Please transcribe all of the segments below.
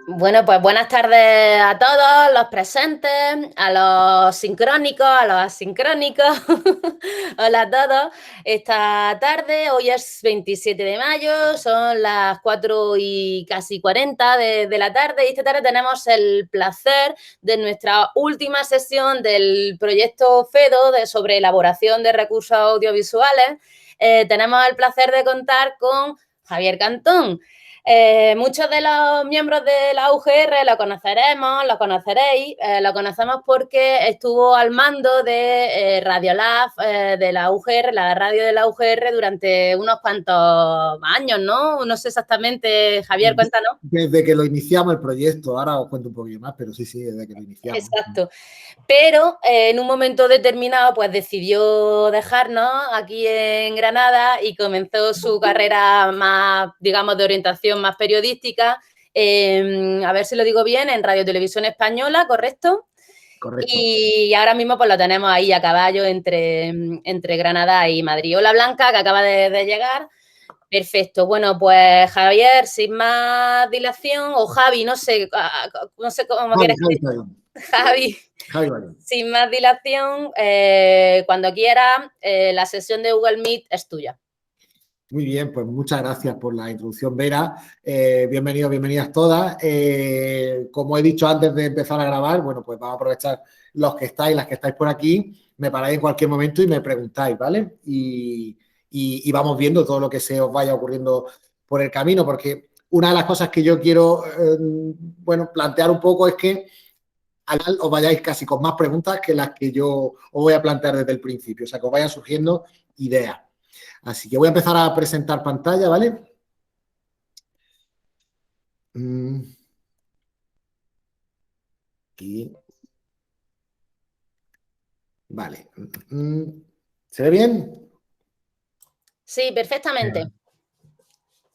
Bueno, pues buenas tardes a todos los presentes, a los sincrónicos, a los asincrónicos. Hola a todos. Esta tarde, hoy es 27 de mayo, son las 4 y casi 40 de la tarde y esta tarde tenemos el placer de nuestra última sesión del proyecto FEDO sobre elaboración de recursos audiovisuales. Tenemos el placer de contar con Javier Cantón. Muchos de los miembros de la UGR lo conoceremos, lo conoceréis, lo conocemos porque estuvo al mando de Radiolab de la UGR, la radio de la UGR, durante unos cuantos años, ¿no? No sé exactamente, Javier, cuéntanos. Desde que lo iniciamos el proyecto, ahora os cuento un poquillo más, pero sí, desde que lo iniciamos. Exacto. Pero en un momento determinado, pues decidió dejarnos aquí en Granada y comenzó su carrera más, digamos, de orientación más periodística, a ver si lo digo bien, en Radio Televisión Española, ¿correcto? Correcto. Y ahora mismo pues lo tenemos ahí a caballo entre Granada y Madrid. Hola Blanca, que acaba de llegar. Perfecto. Bueno, pues Javier, sin más dilación, o Javi, no sé cómo quieres que Javi. Javi, vale. Sin más dilación, cuando quieras, la sesión de Google Meet es tuya. Muy bien, pues muchas gracias por la introducción, Vera. Bienvenidos, bienvenidas todas. Como he dicho antes de empezar a grabar, bueno, pues vamos a aprovechar los que estáis, las que estáis por aquí, me paráis en cualquier momento y me preguntáis, ¿vale? Y vamos viendo todo lo que se os vaya ocurriendo por el camino, porque una de las cosas que yo quiero, plantear un poco es que al final os vayáis casi con más preguntas que las que yo os voy a plantear desde el principio, o sea, que os vayan surgiendo ideas. Así que voy a empezar a presentar pantalla, ¿vale? Aquí. Vale. ¿Se ve bien? Sí, perfectamente.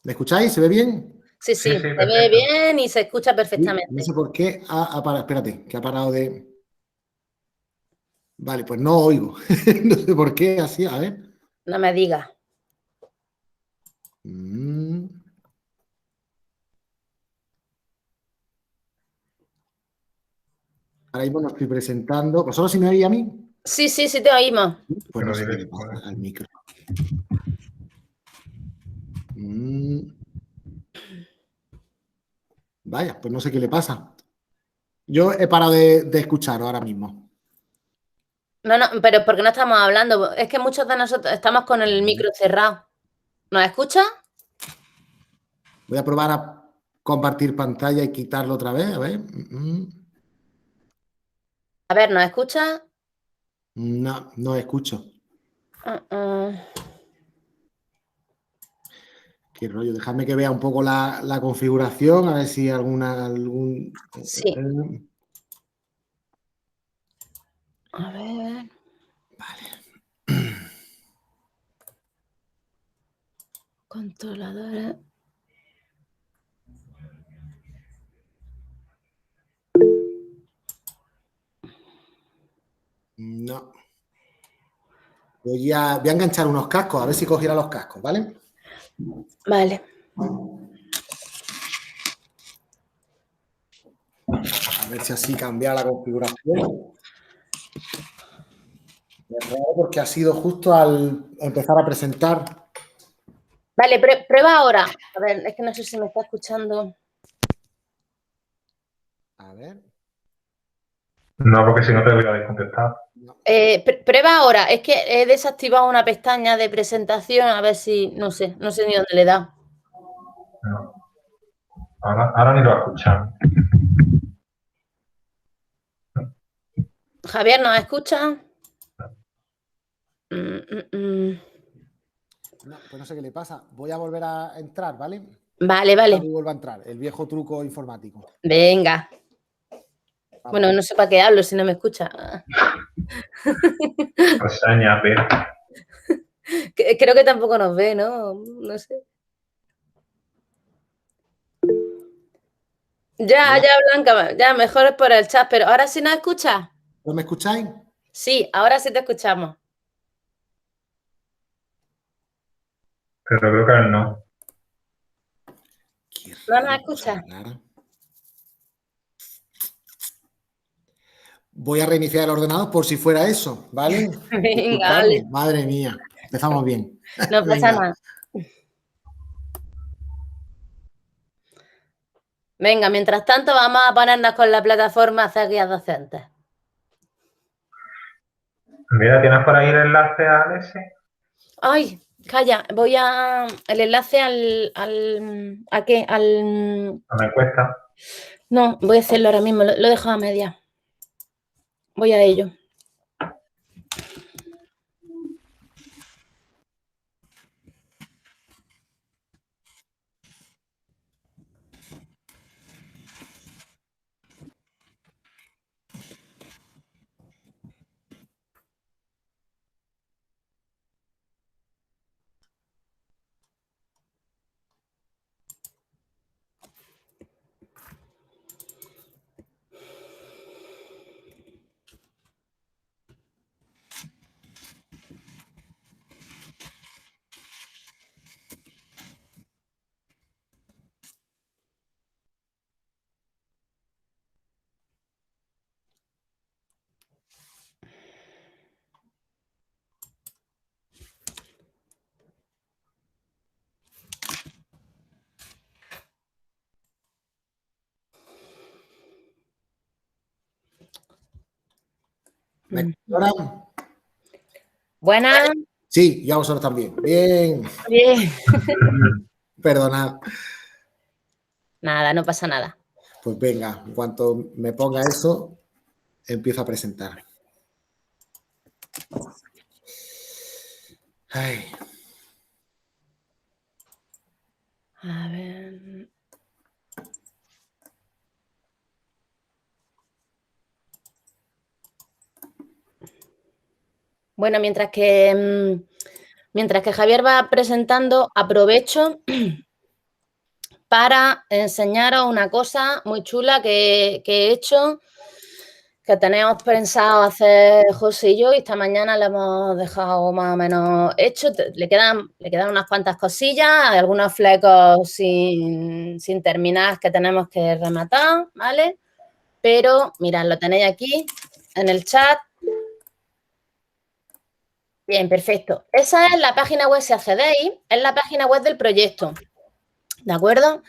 ¿Me escucháis? ¿Se ve bien? Sí, se ve bien y se escucha perfectamente. No sé por qué ha parado. Espérate, que ha parado de... Vale, pues no oigo. No sé por qué así, a ver. No me digas. Ahora mismo no estoy presentando. ¿Vosotros sí me oís a mí? Sí, te oímos. Pues no sé qué le pasa al micro. Vaya, pues no sé qué le pasa. Yo he parado de escuchar ahora mismo. No, pero porque no estamos hablando. Es que muchos de nosotros estamos con el micro cerrado. ¿Nos escuchas? Voy a probar a compartir pantalla y quitarlo otra vez. A ver. A ver, ¿nos escuchas? No, no escucho. Qué rollo. Dejadme que vea un poco la configuración, a ver si algún... Sí. A ver. Vale. Controladores. No. Voy a enganchar unos cascos, a ver si cogiera los cascos, ¿vale? Vale. A ver si así cambia la configuración. Es raro porque ha sido justo al empezar a presentar. Vale, prueba ahora. A ver, es que no sé si me está escuchando. A ver. No, porque si no te voy a descontestar. No. Prueba ahora. Es que he desactivado una pestaña de presentación. A ver si... No sé ni dónde le da. No. Ahora ni lo escuchamos. Javier, ¿nos escucha? No, pues no sé qué le pasa. Voy a volver a entrar, ¿vale? Vale. Y vuelvo a entrar. El viejo truco informático. Venga. Vamos. Bueno, no sé para qué hablo si no me escucha. Reseña, pero... Creo que tampoco nos ve, ¿no? No sé. Ya, Blanca, ya, mejor es por el chat, pero ahora sí nos escuchas. ¿No me escucháis? Sí, ahora sí te escuchamos. Pero creo que él no. ¿No nos escuchas? Voy a reiniciar el ordenador por si fuera eso, ¿vale? Venga, Disculpadme, vale. madre mía. Empezamos bien. No pasa Venga. nada. Venga, mientras tanto vamos a ponernos con la plataforma Hacer Guías Docentes. Mira, ¿tienes por ahí el enlace a Alexi? Ay, calla, voy a... El enlace ¿a qué? A la encuesta. No, voy a hacerlo ahora mismo, lo he dejado a media. Voy a ello. ¿Me escuchas ahora? Buenas. Sí, y a vosotros también. Bien. Bien. Perdonad. Nada, no pasa nada. Pues venga, en cuanto me ponga eso, empiezo a presentar. Ay. A ver... Bueno, mientras que Javier va presentando, aprovecho para enseñaros una cosa muy chula que he hecho, que tenemos pensado hacer José y yo, y esta mañana lo hemos dejado más o menos hecho. Le quedan unas cuantas cosillas, hay algunos flecos sin terminar que tenemos que rematar, ¿vale? Pero, mirad, lo tenéis aquí en el chat. Bien, perfecto. Esa es la página web, si accedéis, es la página web del proyecto, ¿de acuerdo?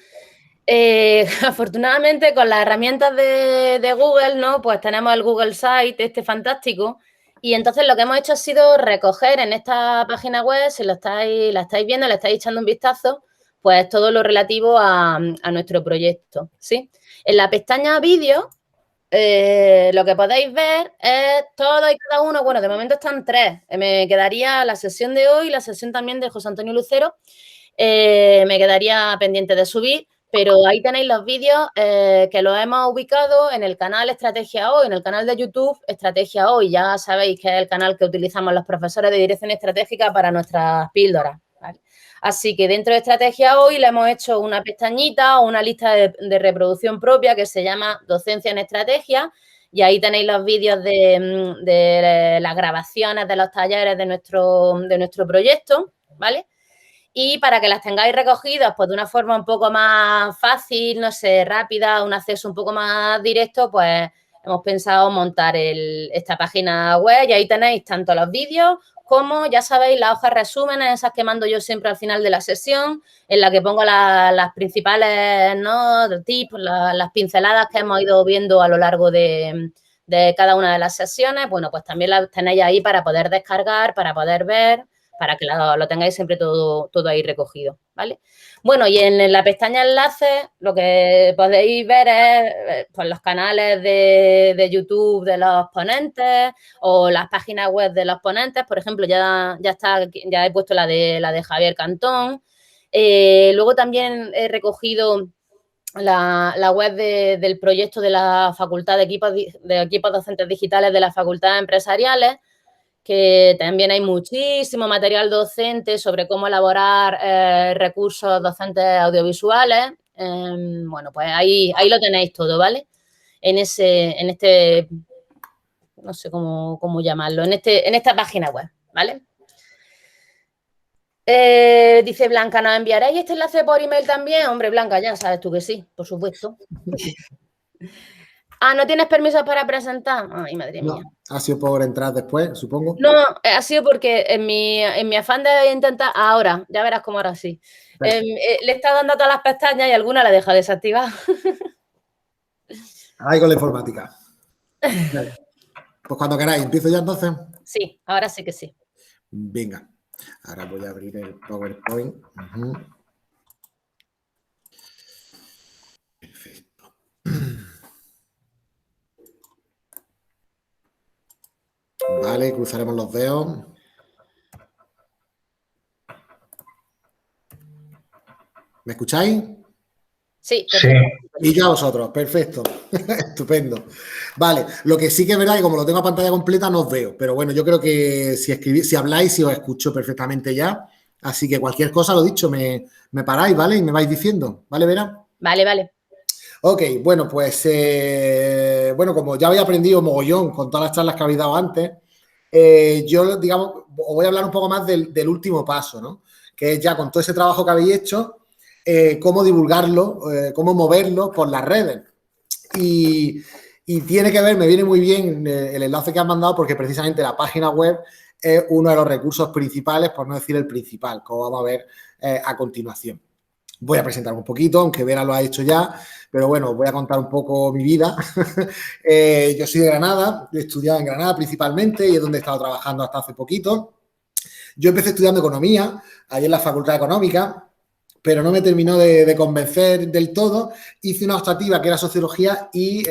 Afortunadamente, con las herramientas de Google, ¿no? Pues tenemos el Google Site, este fantástico, y entonces lo que hemos hecho ha sido recoger en esta página web, si la estáis viendo, le estáis echando un vistazo, pues todo lo relativo a nuestro proyecto, ¿sí? En la pestaña vídeo, lo que podéis ver es todo y cada uno, bueno, de momento están 3, me quedaría la sesión de hoy y la sesión también de José Antonio Lucero, me quedaría pendiente de subir, pero ahí tenéis los vídeos que los hemos ubicado en el canal Estrategia Hoy, en el canal de YouTube Estrategia Hoy, ya sabéis que es el canal que utilizamos los profesores de dirección estratégica para nuestras píldoras, ¿vale? Así que dentro de Estrategia Hoy le hemos hecho una pestañita o una lista de reproducción propia que se llama Docencia en Estrategia, y ahí tenéis los vídeos de las grabaciones de los talleres de nuestro proyecto, ¿vale? Y para que las tengáis recogidas pues de una forma un poco más fácil, no sé, rápida, un acceso un poco más directo, pues hemos pensado montar esta página web, y ahí tenéis tanto los vídeos como, ya sabéis, las hojas resúmenes, esas que mando yo siempre al final de la sesión, en la que pongo las principales, ¿no?, tips, las pinceladas que hemos ido viendo a lo largo de cada una de las sesiones. Bueno, pues también las tenéis ahí para poder descargar, para poder ver, para que lo tengáis siempre todo ahí recogido, ¿vale? Bueno, y en la pestaña enlaces lo que podéis ver es pues, los canales de YouTube de los ponentes o las páginas web de los ponentes. Por ejemplo, ya he puesto la de Javier Cantón. Luego también he recogido la web del proyecto de la Facultad de Equipos Docentes Digitales de la Facultad de Empresariales, que también hay muchísimo material docente sobre cómo elaborar recursos docentes audiovisuales. Bueno, pues ahí lo tenéis todo, ¿vale? En este, no sé cómo llamarlo, en esta página web, ¿vale? Dice Blanca, ¿nos enviaréis este enlace por email también? Hombre, Blanca, ya sabes tú que sí, por supuesto. Ah, ¿no tienes permiso para presentar? Ay, madre mía. No, ha sido por entrar después, supongo. No, ha sido porque en mi afán de intentar, ahora, ya verás cómo ahora sí. Le he estado dando a todas las pestañas y alguna la he dejado desactivada. Ahí con la informática. Vale. Pues cuando queráis, ¿empiezo ya entonces? Sí, ahora sí que sí. Venga, ahora voy a abrir el PowerPoint. Perfecto. Vale, cruzaremos los dedos. ¿Me escucháis? Sí, Sí, Y ya vosotros, perfecto, estupendo. Vale, lo que sí que es verdad que como lo tengo a pantalla completa no os veo, pero bueno, yo creo que si escribís, si habláis, sí os escucho perfectamente ya. Así que cualquier cosa, lo dicho, me paráis, ¿vale? Y me vais diciendo, ¿vale, Vera? Vale, vale. Ok, bueno, pues bueno, como ya habéis aprendido mogollón con todas las charlas que habéis dado antes, yo, digamos, os voy a hablar un poco más del último paso, ¿no? Que es ya con todo ese trabajo que habéis hecho, cómo divulgarlo, cómo moverlo por las redes. Y tiene que ver, me viene muy bien el enlace que has mandado porque precisamente la página web es uno de los recursos principales, por no decir el principal, como vamos a ver a continuación. Voy a presentar un poquito, aunque Vera lo ha hecho ya, pero bueno, voy a contar un poco mi vida. Yo soy de Granada, he estudiado en Granada principalmente y es donde he estado trabajando hasta hace poquito. Yo empecé estudiando economía, allí en la Facultad de Económica, pero no me terminó de convencer del todo. Hice una optativa que era sociología y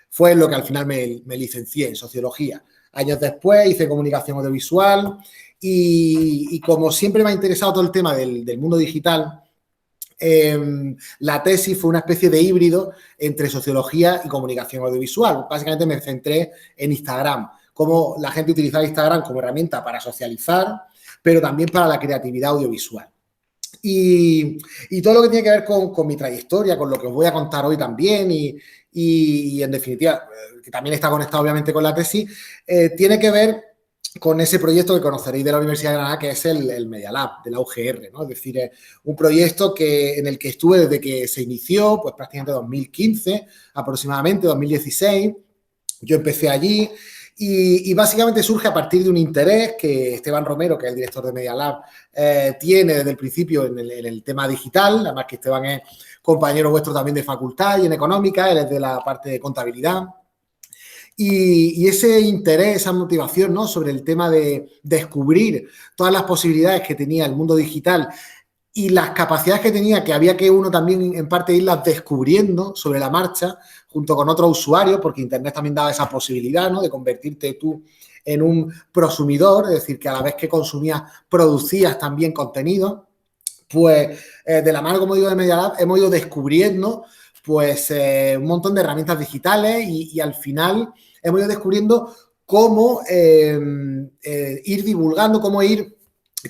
fue lo que al final me licencié en sociología. Años después hice comunicación audiovisual y como siempre me ha interesado todo el tema del mundo digital, la tesis fue una especie de híbrido entre sociología y comunicación audiovisual. Básicamente me centré en Instagram, cómo la gente utilizaba Instagram como herramienta para socializar, pero también para la creatividad audiovisual. Y todo lo que tiene que ver con mi trayectoria, con lo que os voy a contar hoy también y en definitiva, que también está conectado obviamente con la tesis, tiene que ver con ese proyecto que conoceréis de la Universidad de Granada, que es el Media Lab, de la UGR, ¿no? Es decir, es un proyecto en el que estuve desde que se inició, pues prácticamente 2015, aproximadamente 2016. Yo empecé allí y básicamente surge a partir de un interés que Esteban Romero, que es el director de Media Lab, tiene desde el principio en el tema digital. Además que Esteban es compañero vuestro también de facultad y en económica, él es de la parte de contabilidad. Y ese interés, esa motivación, ¿no?, sobre el tema de descubrir todas las posibilidades que tenía el mundo digital y las capacidades que tenía, que había que uno también en parte irlas descubriendo sobre la marcha junto con otros usuarios, porque Internet también daba esa posibilidad, ¿no?, de convertirte tú en un prosumidor, es decir, que a la vez que consumías, producías también contenido. Pues de la mano, como digo, de Media Lab, hemos ido descubriendo pues un montón de herramientas digitales y al final hemos ido descubriendo cómo ir divulgando, cómo ir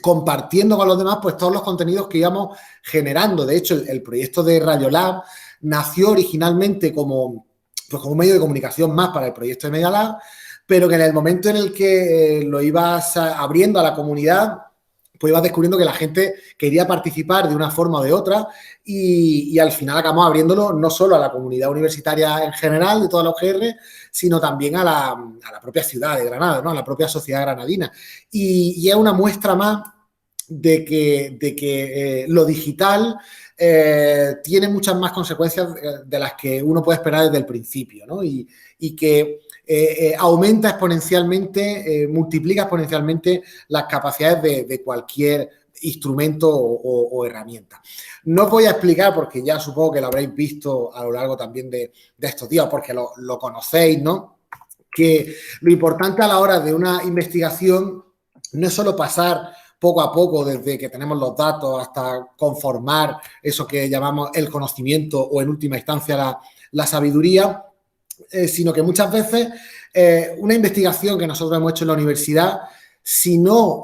compartiendo con los demás pues todos los contenidos que íbamos generando. De hecho, el proyecto de Radiolab nació originalmente como un medio de comunicación más para el proyecto de Media Lab, pero que en el momento en el que lo ibas abriendo a la comunidad, pues ibas descubriendo que la gente quería participar de una forma o de otra y al final acabamos abriéndolo no solo a la comunidad universitaria en general de toda la UGR, sino también a la propia ciudad de Granada, ¿no?, a la propia sociedad granadina. Y es una muestra más de que lo digital tiene muchas más consecuencias de las que uno puede esperar desde el principio, ¿no? Y que aumenta exponencialmente, multiplica exponencialmente las capacidades de cualquier instrumento o herramienta. No os voy a explicar, porque ya supongo que lo habréis visto a lo largo también de estos días, porque lo conocéis, ¿no?, que lo importante a la hora de una investigación no es solo pasar poco a poco desde que tenemos los datos hasta conformar eso que llamamos el conocimiento o en última instancia la sabiduría, sino que muchas veces una investigación que nosotros hemos hecho en la universidad, si no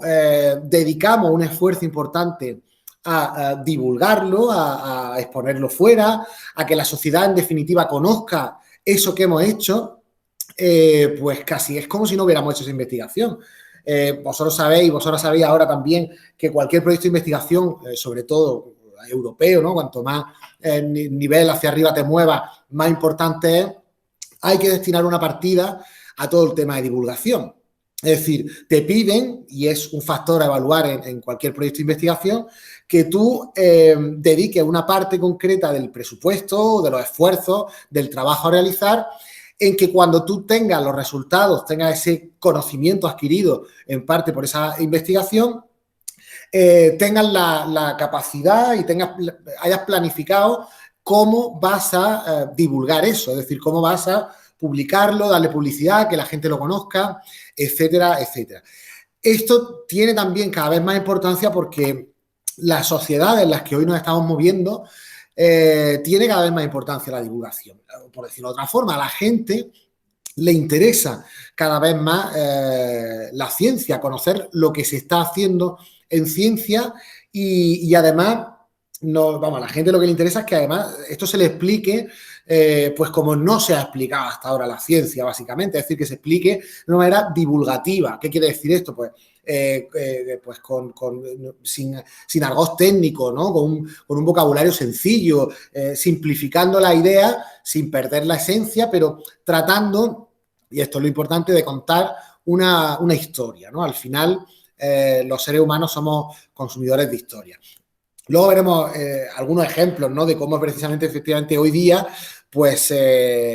dedicamos un esfuerzo importante a divulgarlo, a exponerlo fuera, a que la sociedad en definitiva conozca eso que hemos hecho, pues casi es como si no hubiéramos hecho esa investigación. Vosotros sabéis ahora también que cualquier proyecto de investigación, sobre todo europeo, ¿no?, cuanto más nivel hacia arriba te muevas, más importante es hay que destinar una partida a todo el tema de divulgación. Es decir, te piden, y es un factor a evaluar en cualquier proyecto de investigación, que tú dediques una parte concreta del presupuesto, de los esfuerzos, del trabajo a realizar, en que cuando tú tengas los resultados, tengas ese conocimiento adquirido en parte por esa investigación, tengas la capacidad y hayas planificado cómo vas a divulgar eso, es decir, cómo vas a publicarlo, darle publicidad, que la gente lo conozca, etcétera, etcétera. Esto tiene también cada vez más importancia porque las sociedades en las que hoy nos estamos moviendo tiene cada vez más importancia la divulgación. Por decirlo de otra forma, a la gente le interesa cada vez más la ciencia, conocer lo que se está haciendo en ciencia y además, a la gente lo que le interesa es que además esto se le explique pues como no se ha explicado hasta ahora la ciencia, básicamente, es decir, que se explique de una manera divulgativa. ¿Qué quiere decir esto? Pues sin argot técnico, ¿no? Con un vocabulario sencillo, simplificando la idea sin perder la esencia, pero tratando, y esto es lo importante, de contar una historia, ¿no? Al final, los seres humanos somos consumidores de historia. Luego veremos algunos ejemplos, ¿no? De cómo precisamente, efectivamente, hoy día, pues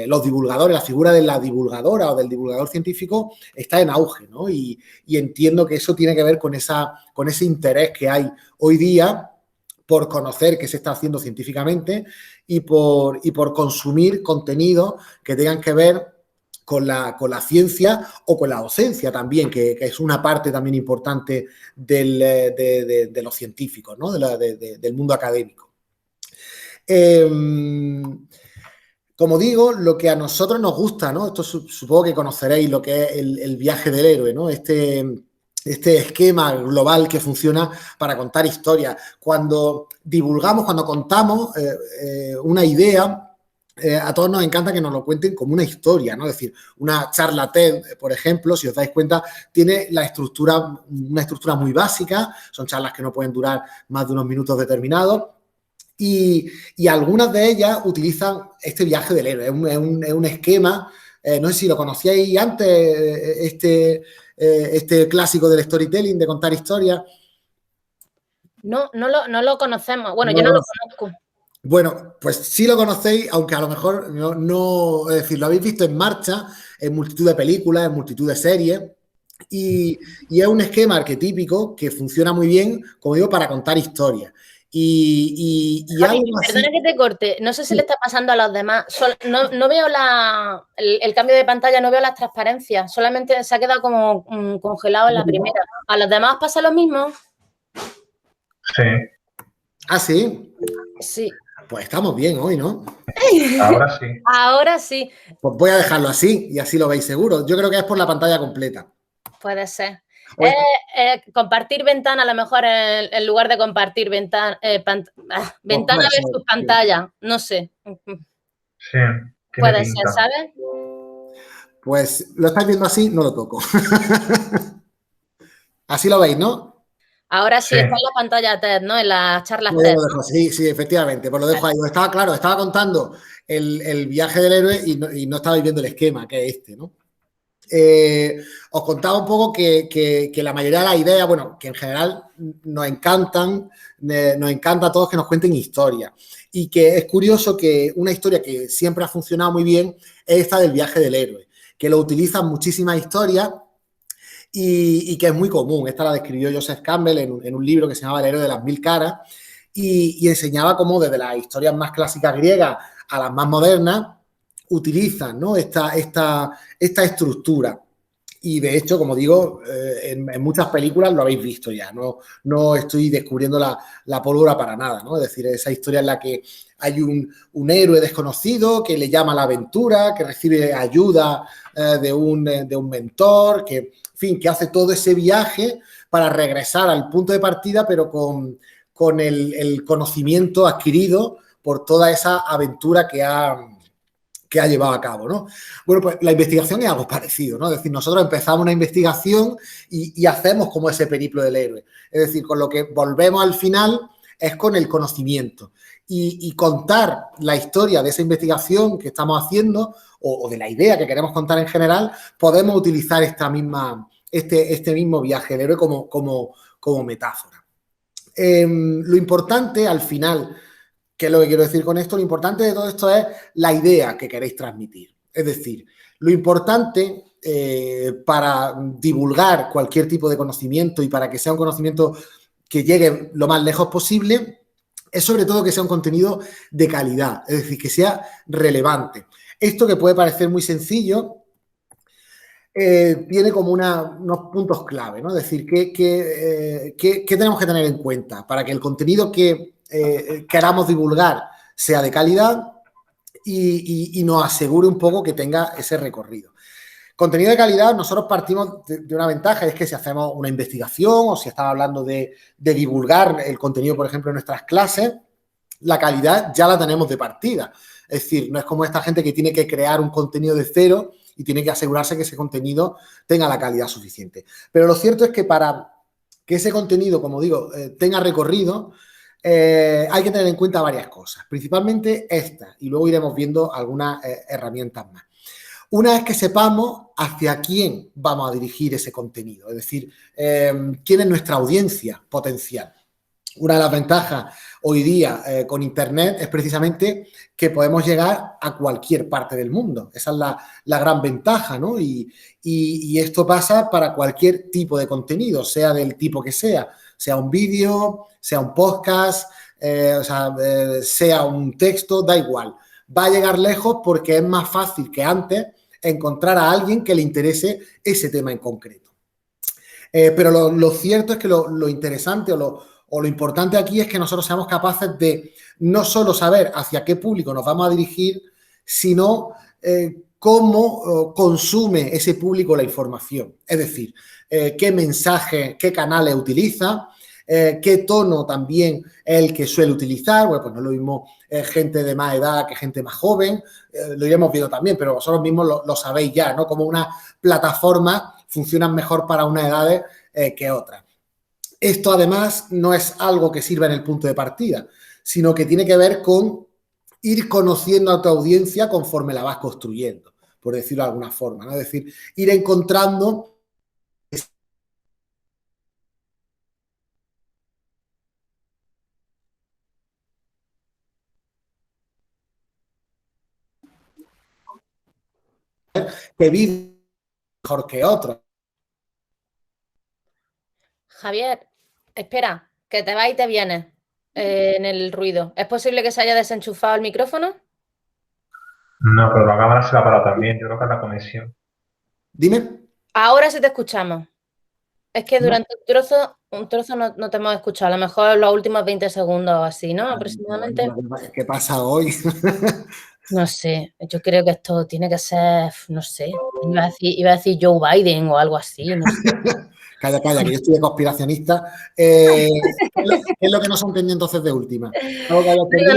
los divulgadores, la figura de la divulgadora o del divulgador científico está en auge, ¿no? Y entiendo que eso tiene que ver con ese interés que hay hoy día por conocer qué se está haciendo científicamente y por consumir contenidos que tengan que ver con la ciencia o con la docencia también, que es una parte también importante de los científicos, ¿no? Del mundo académico. Como digo, lo que a nosotros nos gusta, ¿no? Esto supongo que conoceréis lo que es el viaje del héroe, ¿no? Este esquema global que funciona para contar historias. Cuando divulgamos, cuando contamos una idea, a todos nos encanta que nos lo cuenten como una historia, ¿no? Es decir, una charla TED, por ejemplo, si os dais cuenta, tiene una estructura muy básica, son charlas que no pueden durar más de unos minutos determinados, y algunas de ellas utilizan este viaje del héroe, es un esquema, no sé si lo conocíais antes, este clásico del storytelling, de contar historias. No lo conocemos, bueno, yo no lo conozco. Bueno, pues sí lo conocéis, aunque a lo mejor no, es decir, lo habéis visto en marcha en multitud de películas, en multitud de series, y es un esquema arquetípico que funciona muy bien, como digo, para contar historias. Javi, perdona que te corte, no sé si le está pasando a los demás, no veo el cambio de pantalla, no veo las transparencias, solamente se ha quedado como congelado en la primera. ¿A los demás pasa lo mismo? Sí. ¿Ah, sí? Sí. Pues estamos bien hoy, ¿no? Ahora sí. Ahora sí. Pues voy a dejarlo así y así lo veis seguro. Yo creo que es por la pantalla completa. Puede ser. Compartir ventana, a lo mejor en lugar de compartir ventana versus pantalla, no sé. Sí, puede ser, ¿sabes? Pues lo estáis viendo así, no lo toco. Así lo veis, ¿no? Ahora sí, está en la pantalla TED, ¿no? En las charlas TED. ¿No? Sí, efectivamente, pues lo dejo ahí. Estaba contando el viaje del héroe y no estabais viendo el esquema, que es este, ¿no? Os contaba un poco que la mayoría de las ideas, bueno, que en general nos encanta a todos que nos cuenten historias, y que es curioso que una historia que siempre ha funcionado muy bien es esta del viaje del héroe, que lo utilizan muchísimas historias y que es muy común. Esta la describió Joseph Campbell en un libro que se llamaba El héroe de las mil caras, y enseñaba cómo desde las historias más clásicas griegas a las más modernas utilizan, ¿no? esta estructura. Y de hecho, como digo, en muchas películas lo habéis visto ya, no estoy descubriendo la pólvora para nada, ¿no? Es decir, esa historia en la que hay un héroe desconocido que le llama a la aventura, que recibe ayuda de un mentor, que, en fin, que hace todo ese viaje para regresar al punto de partida, pero con el conocimiento adquirido por toda esa aventura que ha llevado a cabo, ¿no? Bueno, pues la investigación es algo parecido, ¿no? Es decir, nosotros empezamos una investigación y hacemos como ese periplo del héroe. Es decir, con lo que volvemos al final es con el conocimiento. y contar la historia de esa investigación que estamos haciendo o de la idea que queremos contar en general, podemos utilizar este mismo viaje del héroe como metáfora. Lo importante al final, ¿qué es lo que quiero decir con esto? Lo importante de todo esto es la idea que queréis transmitir. Es decir, lo importante para divulgar cualquier tipo de conocimiento y para que sea un conocimiento que llegue lo más lejos posible, es sobre todo que sea un contenido de calidad, es decir, que sea relevante. Esto que puede parecer muy sencillo, tiene como unos puntos clave, ¿no? Es decir, ¿qué tenemos que tener en cuenta para que el contenido que queramos divulgar sea de calidad y nos asegure un poco que tenga ese recorrido? Contenido de calidad, nosotros partimos de una ventaja, es que si hacemos una investigación o si estamos hablando de divulgar el contenido, por ejemplo, en nuestras clases, la calidad ya la tenemos de partida. Es decir, no es como esta gente que tiene que crear un contenido de cero y tiene que asegurarse que ese contenido tenga la calidad suficiente. Pero lo cierto es que para que ese contenido, como digo, tenga recorrido, hay que tener en cuenta varias cosas, principalmente estas, y luego iremos viendo algunas herramientas más. Una es que sepamos hacia quién vamos a dirigir ese contenido, es decir, quién es nuestra audiencia potencial. Una de las ventajas hoy día con Internet es precisamente que podemos llegar a cualquier parte del mundo. Esa es la gran ventaja, ¿no? Y esto pasa para cualquier tipo de contenido, sea del tipo que sea un vídeo, sea un podcast, sea un texto, da igual. Va a llegar lejos porque es más fácil que antes encontrar a alguien que le interese ese tema en concreto. Pero lo cierto es que lo interesante o lo importante aquí es que nosotros seamos capaces de no solo saber hacia qué público nos vamos a dirigir, sino cómo consume ese público la información. Es decir, qué mensaje, qué canales utiliza, qué tono también es el que suele utilizar. Bueno, pues no es lo mismo gente de más edad que gente más joven, lo iremos viendo también, pero vosotros mismos lo sabéis ya, ¿no? Como una plataforma funcionan mejor para unas edades que otras. Esto además no es algo que sirva en el punto de partida, sino que tiene que ver con ir conociendo a tu audiencia conforme la vas construyendo, por decirlo de alguna forma, ¿no? Es decir, ir encontrando que vive mejor que otros. Javier, espera, que te vas y te vienes en el ruido. ¿Es posible que se haya desenchufado el micrófono? No, pero la cámara se la para también. Yo creo que es la conexión. Dime. Ahora sí te escuchamos. Es que ¿No? durante un trozo no te hemos escuchado, a lo mejor los últimos 20 segundos o así, ¿no? Aproximadamente. ¿Qué pasa hoy? No sé, yo creo que esto tiene que ser, no sé, iba a decir Joe Biden o algo así, no sé. Calla, que yo estoy de conspiracionista. ¿Qué es lo que no se entendió entonces de última? ¿Algo que haya entendido?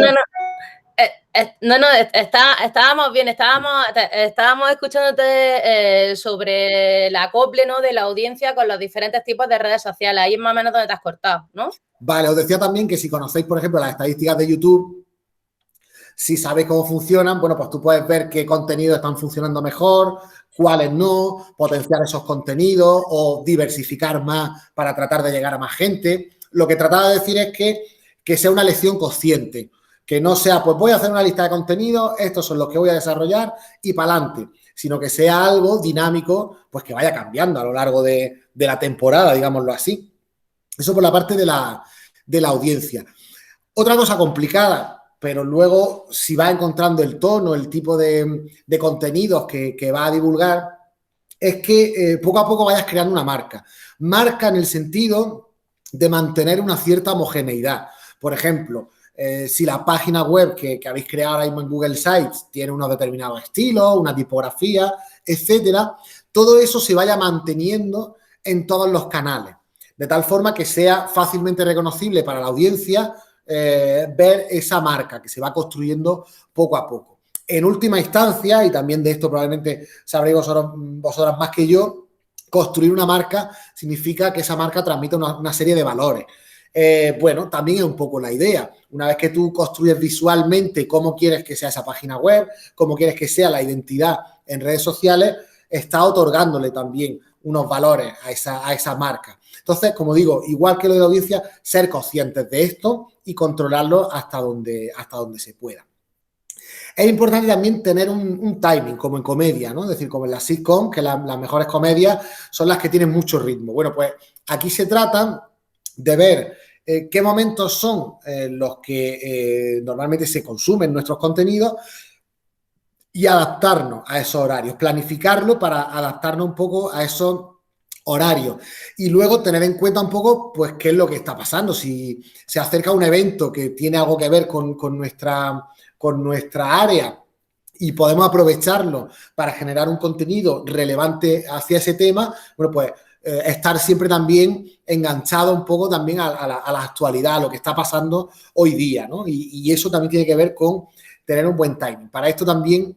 Estábamos bien, estábamos escuchándote sobre el acople, ¿no?, de la audiencia con los diferentes tipos de redes sociales. Ahí es más o menos donde te has cortado, ¿no? Vale, os decía también que si conocéis, por ejemplo, las estadísticas de YouTube, si sabéis cómo funcionan, bueno, pues tú puedes ver qué contenidos están funcionando mejor, cuáles no, potenciar esos contenidos o diversificar más para tratar de llegar a más gente. Lo que trataba de decir es que sea una elección consciente, que no sea, pues voy a hacer una lista de contenidos, estos son los que voy a desarrollar y para adelante, sino que sea algo dinámico, pues que vaya cambiando a lo largo de la temporada, digámoslo así. Eso por la parte de la audiencia. Otra cosa complicada, pero luego si va encontrando el tono, el tipo de contenidos que va a divulgar, es que poco a poco vayas creando una marca. Marca en el sentido de mantener una cierta homogeneidad. Por ejemplo, si la página web que habéis creado ahora mismo en Google Sites tiene unos determinados estilos, una tipografía, etcétera, todo eso se vaya manteniendo en todos los canales, de tal forma que sea fácilmente reconocible para la audiencia ver esa marca que se va construyendo poco a poco. En última instancia, y también de esto probablemente sabréis vosotras más que yo, construir una marca significa que esa marca transmite una serie de valores. Bueno, también es un poco la idea. Una vez que tú construyes visualmente cómo quieres que sea esa página web, cómo quieres que sea la identidad en redes sociales, está otorgándole también unos valores a esa marca. Entonces, como digo, igual que lo de la audiencia, ser conscientes de esto y controlarlo hasta donde se pueda. Es importante también tener un timing, como en comedia, ¿no? Es decir, como en la sitcom, que las mejores comedias son las que tienen mucho ritmo. Bueno, pues aquí se trata de ver qué momentos son los que normalmente se consumen nuestros contenidos y adaptarnos a esos horarios, planificarlo para adaptarnos un poco a esos horarios y luego tener en cuenta un poco pues qué es lo que está pasando, si se acerca un evento que tiene algo que ver con nuestra área y podemos aprovecharlo para generar un contenido relevante hacia ese tema, bueno, pues estar siempre también enganchado un poco también a la actualidad, a lo que está pasando hoy día, ¿no? Y eso también tiene que ver con tener un buen timing. Para esto también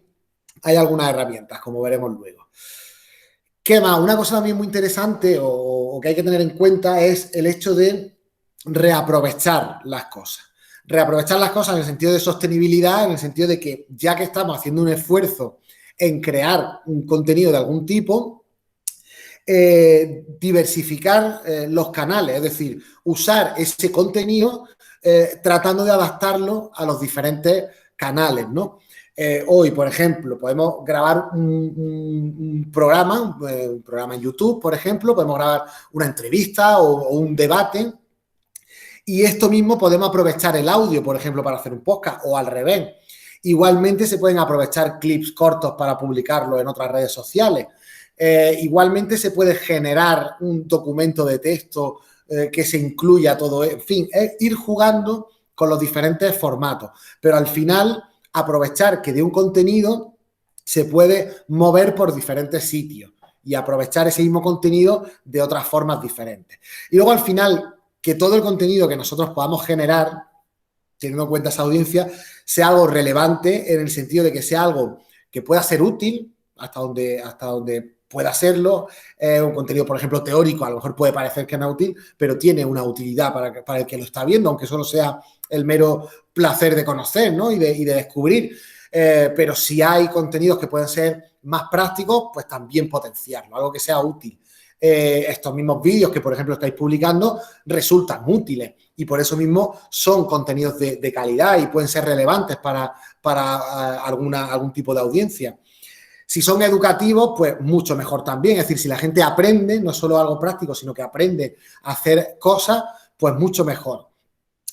hay algunas herramientas, como veremos luego. ¿Qué más? Una cosa también muy interesante o que hay que tener en cuenta es el hecho de reaprovechar las cosas. Reaprovechar las cosas en el sentido de sostenibilidad, en el sentido de que ya que estamos haciendo un esfuerzo en crear un contenido de algún tipo, diversificar los canales, es decir, usar ese contenido tratando de adaptarlo a los diferentes canales, ¿no? Hoy, por ejemplo, podemos grabar un programa en YouTube, por ejemplo, podemos grabar una entrevista o un debate y esto mismo podemos aprovechar el audio, por ejemplo, para hacer un podcast o al revés. Igualmente se pueden aprovechar clips cortos para publicarlo en otras redes sociales. Igualmente se puede generar un documento de texto que se incluya todo. En fin, es ir jugando con los diferentes formatos. Pero al final, aprovechar que de un contenido se puede mover por diferentes sitios y aprovechar ese mismo contenido de otras formas diferentes. Y luego al final, que todo el contenido que nosotros podamos generar, teniendo en cuenta esa audiencia, sea algo relevante en el sentido de que sea algo que pueda ser útil hasta donde pueda serlo. Un contenido, por ejemplo, teórico, a lo mejor puede parecer que no es útil, pero tiene una utilidad para el que lo está viendo, aunque solo sea el mero placer de conocer, ¿no? y de descubrir. Pero si hay contenidos que pueden ser más prácticos, pues también potenciarlo, algo que sea útil. Estos mismos vídeos que, por ejemplo, estáis publicando resultan útiles y por eso mismo son contenidos de calidad y pueden ser relevantes para algún tipo de audiencia. Si son educativos, pues mucho mejor también. Es decir, si la gente aprende, no solo algo práctico, sino que aprende a hacer cosas, pues mucho mejor.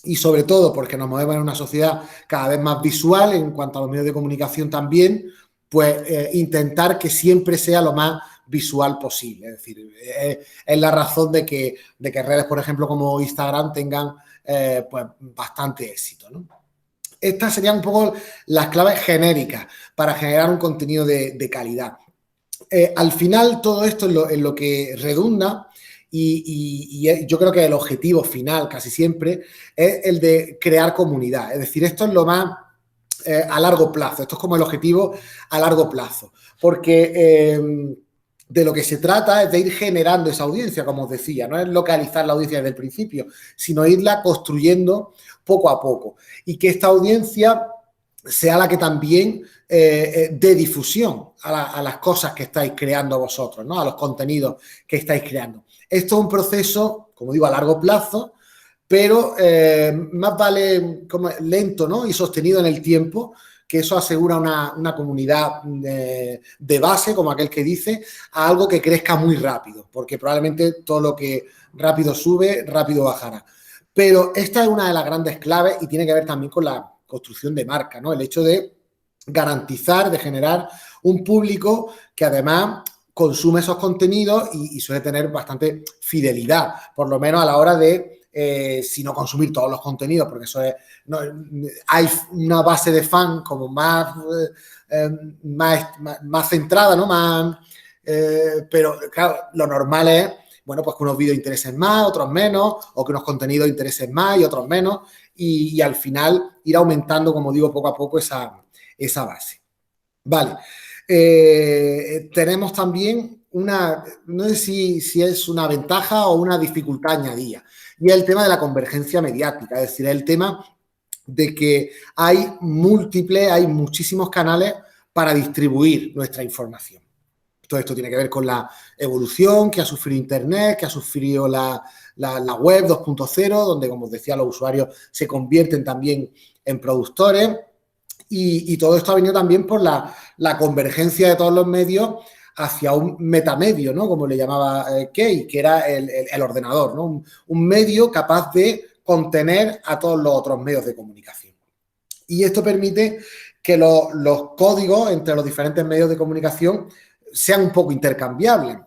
Y sobre todo porque nos movemos en una sociedad cada vez más visual en cuanto a los medios de comunicación también, pues intentar que siempre sea lo más visual posible. Es decir, es la razón de que redes, por ejemplo, como Instagram tengan pues bastante éxito, ¿no? Estas serían un poco las claves genéricas para generar un contenido de calidad. Al final, todo esto en lo que redunda, y yo creo que el objetivo final casi siempre es el de crear comunidad. Es decir, esto es lo más a largo plazo. Esto es como el objetivo a largo plazo. Porque de lo que se trata es de ir generando esa audiencia, como os decía. No es localizar la audiencia desde el principio, sino irla construyendo poco a poco. Y que esta audiencia sea la que también dé difusión a las cosas que estáis creando vosotros, ¿no? A los contenidos que estáis creando. Esto es un proceso, como digo, a largo plazo, pero más vale como lento, ¿no? Y sostenido en el tiempo, que eso asegura una comunidad de base, como aquel que dice, a algo que crezca muy rápido, porque probablemente todo lo que rápido sube, rápido bajará. Pero esta es una de las grandes claves y tiene que ver también con la construcción de marca, ¿no? El hecho de garantizar, de generar un público que además consume esos contenidos y suele tener bastante fidelidad, por lo menos a la hora de, si no consumir todos los contenidos, porque eso es, no, hay una base de fan como más centrada, ¿no? Pero claro, lo normal es, bueno, pues que unos vídeos interesen más, otros menos, o que unos contenidos interesen más y otros menos, y al final ir aumentando, como digo, poco a poco esa base. Vale. Tenemos también no sé si es una ventaja o una dificultad añadida, y es el tema de la convergencia mediática, es decir, el tema de que hay muchísimos canales para distribuir nuestra información. Todo esto tiene que ver con la evolución que ha sufrido Internet, que ha sufrido la web 2.0, donde, como os decía, los usuarios se convierten también en productores, y todo esto ha venido también por la convergencia de todos los medios hacia un metamedio, ¿no? Como le llamaba Key, que era el ordenador, ¿no? Un medio capaz de contener a todos los otros medios de comunicación. Y esto permite que los códigos entre los diferentes medios de comunicación sean un poco intercambiables.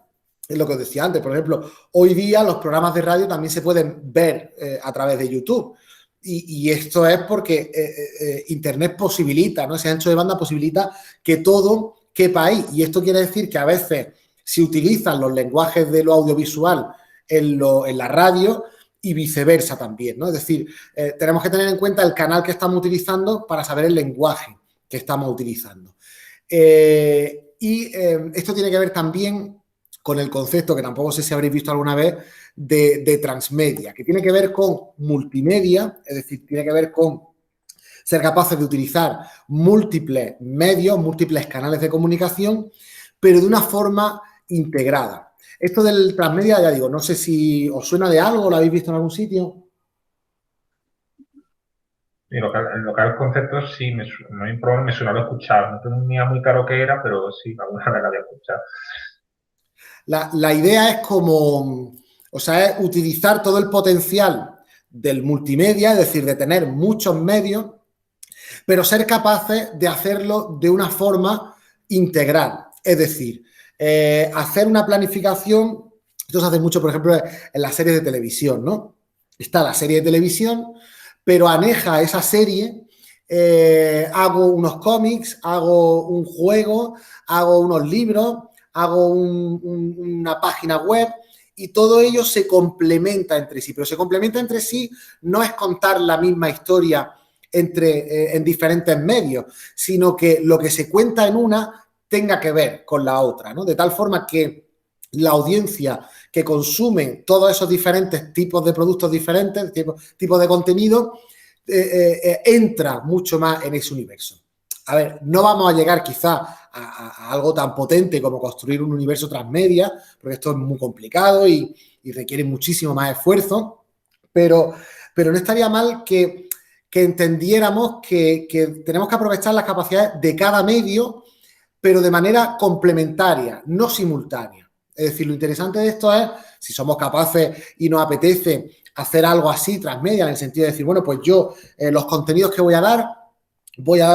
Es lo que os decía antes. Por ejemplo, hoy día los programas de radio también se pueden ver a través de YouTube. Y esto es porque Internet posibilita, ¿no? Ese ancho de banda posibilita que todo quepa ahí. Y esto quiere decir que a veces se utilizan los lenguajes de lo audiovisual en la radio y viceversa también, ¿no? Es decir, tenemos que tener en cuenta el canal que estamos utilizando para saber el lenguaje que estamos utilizando. Esto tiene que ver también con el concepto, que tampoco sé si habréis visto alguna vez, de transmedia, que tiene que ver con multimedia, es decir, tiene que ver con ser capaces de utilizar múltiples medios, múltiples canales de comunicación, pero de una forma integrada. Esto del transmedia, ya digo, no sé si os suena de algo, lo habéis visto en algún sitio. Y lo que es el concepto sí, me suena a escuchar. No tenía muy claro qué era, pero sí, alguna vez la había escuchado. La idea es como, o sea, es utilizar todo el potencial del multimedia, es decir, de tener muchos medios, pero ser capaces de hacerlo de una forma integral. Es decir, hacer una planificación, esto se hace mucho, por ejemplo, en las series de televisión, ¿no? Está la serie de televisión, pero aneja a esa serie, hago unos cómics, hago un juego, hago unos libros, hago una página web, y todo ello se complementa entre sí. Pero se complementa entre sí no es contar la misma historia en diferentes medios, sino que lo que se cuenta en una tenga que ver con la otra, ¿no? De tal forma que la audiencia que consume todos esos diferentes tipos de productos diferentes, tipos de contenido, entra mucho más en ese universo. A ver, no vamos a llegar quizá a algo tan potente como construir un universo transmedia, porque esto es muy complicado y requiere muchísimo más esfuerzo, pero no estaría mal que entendiéramos que tenemos que aprovechar las capacidades de cada medio, pero de manera complementaria, no simultánea. Es decir, lo interesante de esto es si somos capaces y nos apetece hacer algo así transmedia, en el sentido de decir, bueno, pues yo los contenidos que voy a dar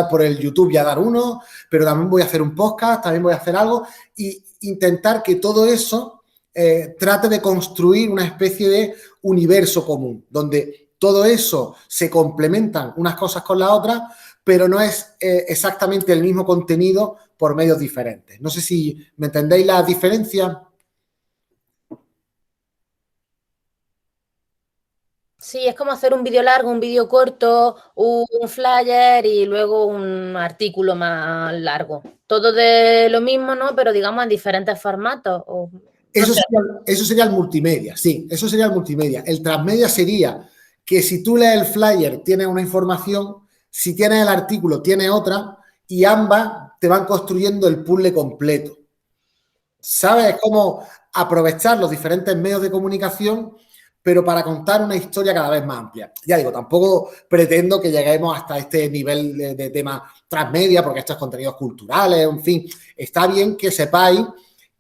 por el YouTube, voy a dar uno, pero también voy a hacer un podcast, también voy a hacer algo, y intentar que todo eso trate de construir una especie de universo común, donde todo eso se complementan unas cosas con las otras, pero no es exactamente el mismo contenido por medios diferentes. No sé si me entendéis la diferencia. Sí, es como hacer un vídeo largo, un vídeo corto, un flyer y luego un artículo más largo. Todo de lo mismo, ¿no? Pero digamos en diferentes formatos. Eso sería el multimedia, sí, eso sería el multimedia. El transmedia sería que si tú lees el flyer tienes una información, si tienes el artículo tienes otra, y ambas te van construyendo el puzzle completo. ¿Sabes? Es como aprovechar los diferentes medios de comunicación, pero para contar una historia cada vez más amplia. Ya digo, tampoco pretendo que lleguemos hasta este nivel de tema transmedia, porque estos contenidos culturales, en fin, está bien que sepáis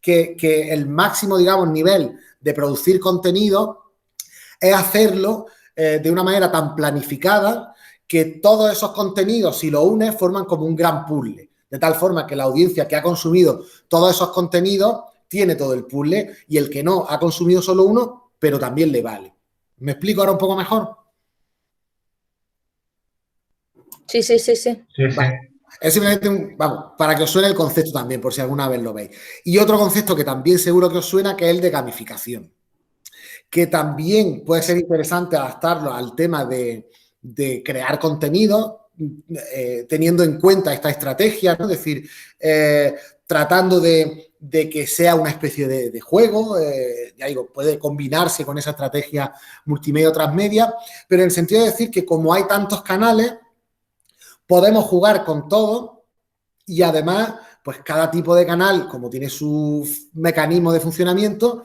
que el máximo, digamos, nivel de producir contenido es hacerlo de una manera tan planificada que todos esos contenidos, si lo unes, forman como un gran puzzle. De tal forma que la audiencia que ha consumido todos esos contenidos tiene todo el puzzle, y el que no ha consumido solo uno, pero también le vale. ¿Me explico ahora un poco mejor? Sí. Vale. Es simplemente para que os suene el concepto también, por si alguna vez lo veis. Y otro concepto que también seguro que os suena, que es el de gamificación, que también puede ser interesante adaptarlo al tema de crear contenido, teniendo en cuenta esta estrategia, ¿no? Es decir, tratando de de que sea una especie de juego, ya digo, puede combinarse con esa estrategia multimedia o transmedia, pero en el sentido de decir que como hay tantos canales, podemos jugar con todo y además, pues cada tipo de canal, como tiene su mecanismo de funcionamiento,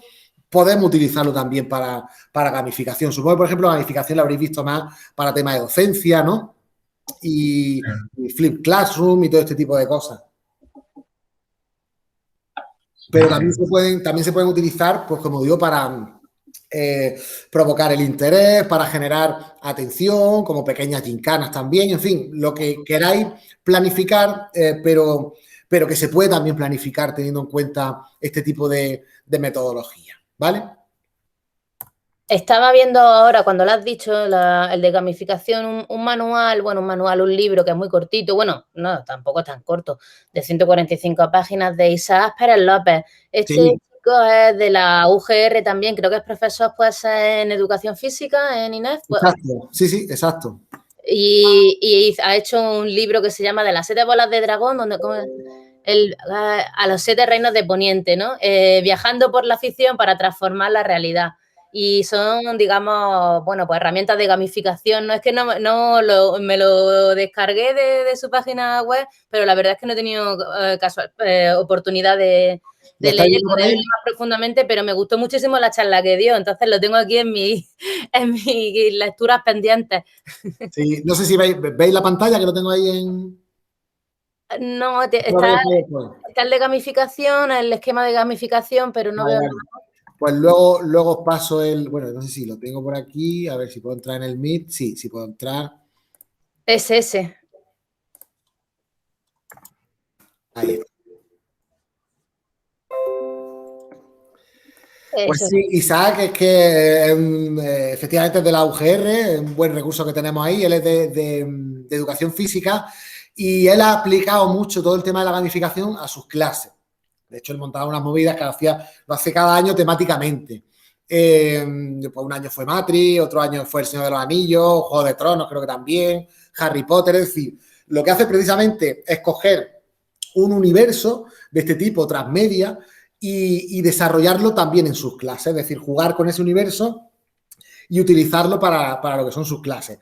podemos utilizarlo también para gamificación. Supongo que, por ejemplo, la gamificación la habréis visto más para temas de docencia, ¿no? Y Flip Classroom y todo este tipo de cosas. Pero también se pueden utilizar, pues como digo, para provocar el interés, para generar atención, como pequeñas gincanas también, en fin, lo que queráis planificar, pero que se puede también planificar teniendo en cuenta este tipo de metodología, ¿vale? Estaba viendo ahora, cuando lo has dicho, el de gamificación, un manual, un libro que es muy cortito, bueno, no, tampoco es tan corto, de 145 páginas de Isaac Pérez López. Este Sí. chico es de la UGR también, creo que es profesor, puede ser en Educación Física, en INEF. Exacto, sí, exacto. Y ha hecho un libro que se llama De las 7 bolas de dragón, donde a los 7 reinos de Poniente, ¿no? Viajando por la ficción para transformar la realidad. Y son, digamos, bueno, pues herramientas de gamificación. No es que me lo descargué de su página web, pero la verdad es que no he tenido oportunidad de leerlo más profundamente, pero me gustó muchísimo la charla que dio. Entonces lo tengo aquí en mis lecturas pendientes. Sí, no sé si veis la pantalla que lo tengo ahí en... No, está el de gamificación, el esquema de gamificación, pero no veo nada. Pues luego os paso bueno, no sé si lo tengo por aquí, a ver si puedo entrar en el Meet. Sí puedo entrar. Es ese. Ahí está. Pues sí, Isaac es que efectivamente es de la UGR, es un buen recurso que tenemos ahí, él es de educación física y él ha aplicado mucho todo el tema de la gamificación a sus clases. De hecho, él montaba unas movidas que lo hace cada año temáticamente. Pues un año fue Matrix, otro año fue El Señor de los Anillos, Juego de Tronos creo que también, Harry Potter, es decir, lo que hace precisamente es coger un universo de este tipo, transmedia, y desarrollarlo también en sus clases, es decir, jugar con ese universo y utilizarlo para lo que son sus clases.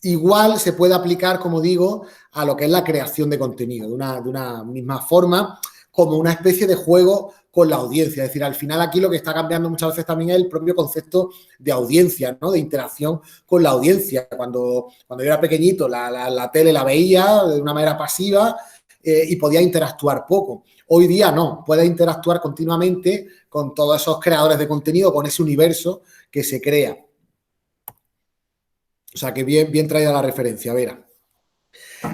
Igual se puede aplicar, como digo, a lo que es la creación de contenido, de una misma forma, como una especie de juego con la audiencia. Es decir, al final aquí lo que está cambiando muchas veces también es el propio concepto de audiencia, ¿no? De interacción con la audiencia. Cuando yo era pequeñito, la tele la veía de una manera pasiva y podía interactuar poco. Hoy día no, puedes interactuar continuamente con todos esos creadores de contenido, con ese universo que se crea. O sea, que bien traída la referencia, Vera.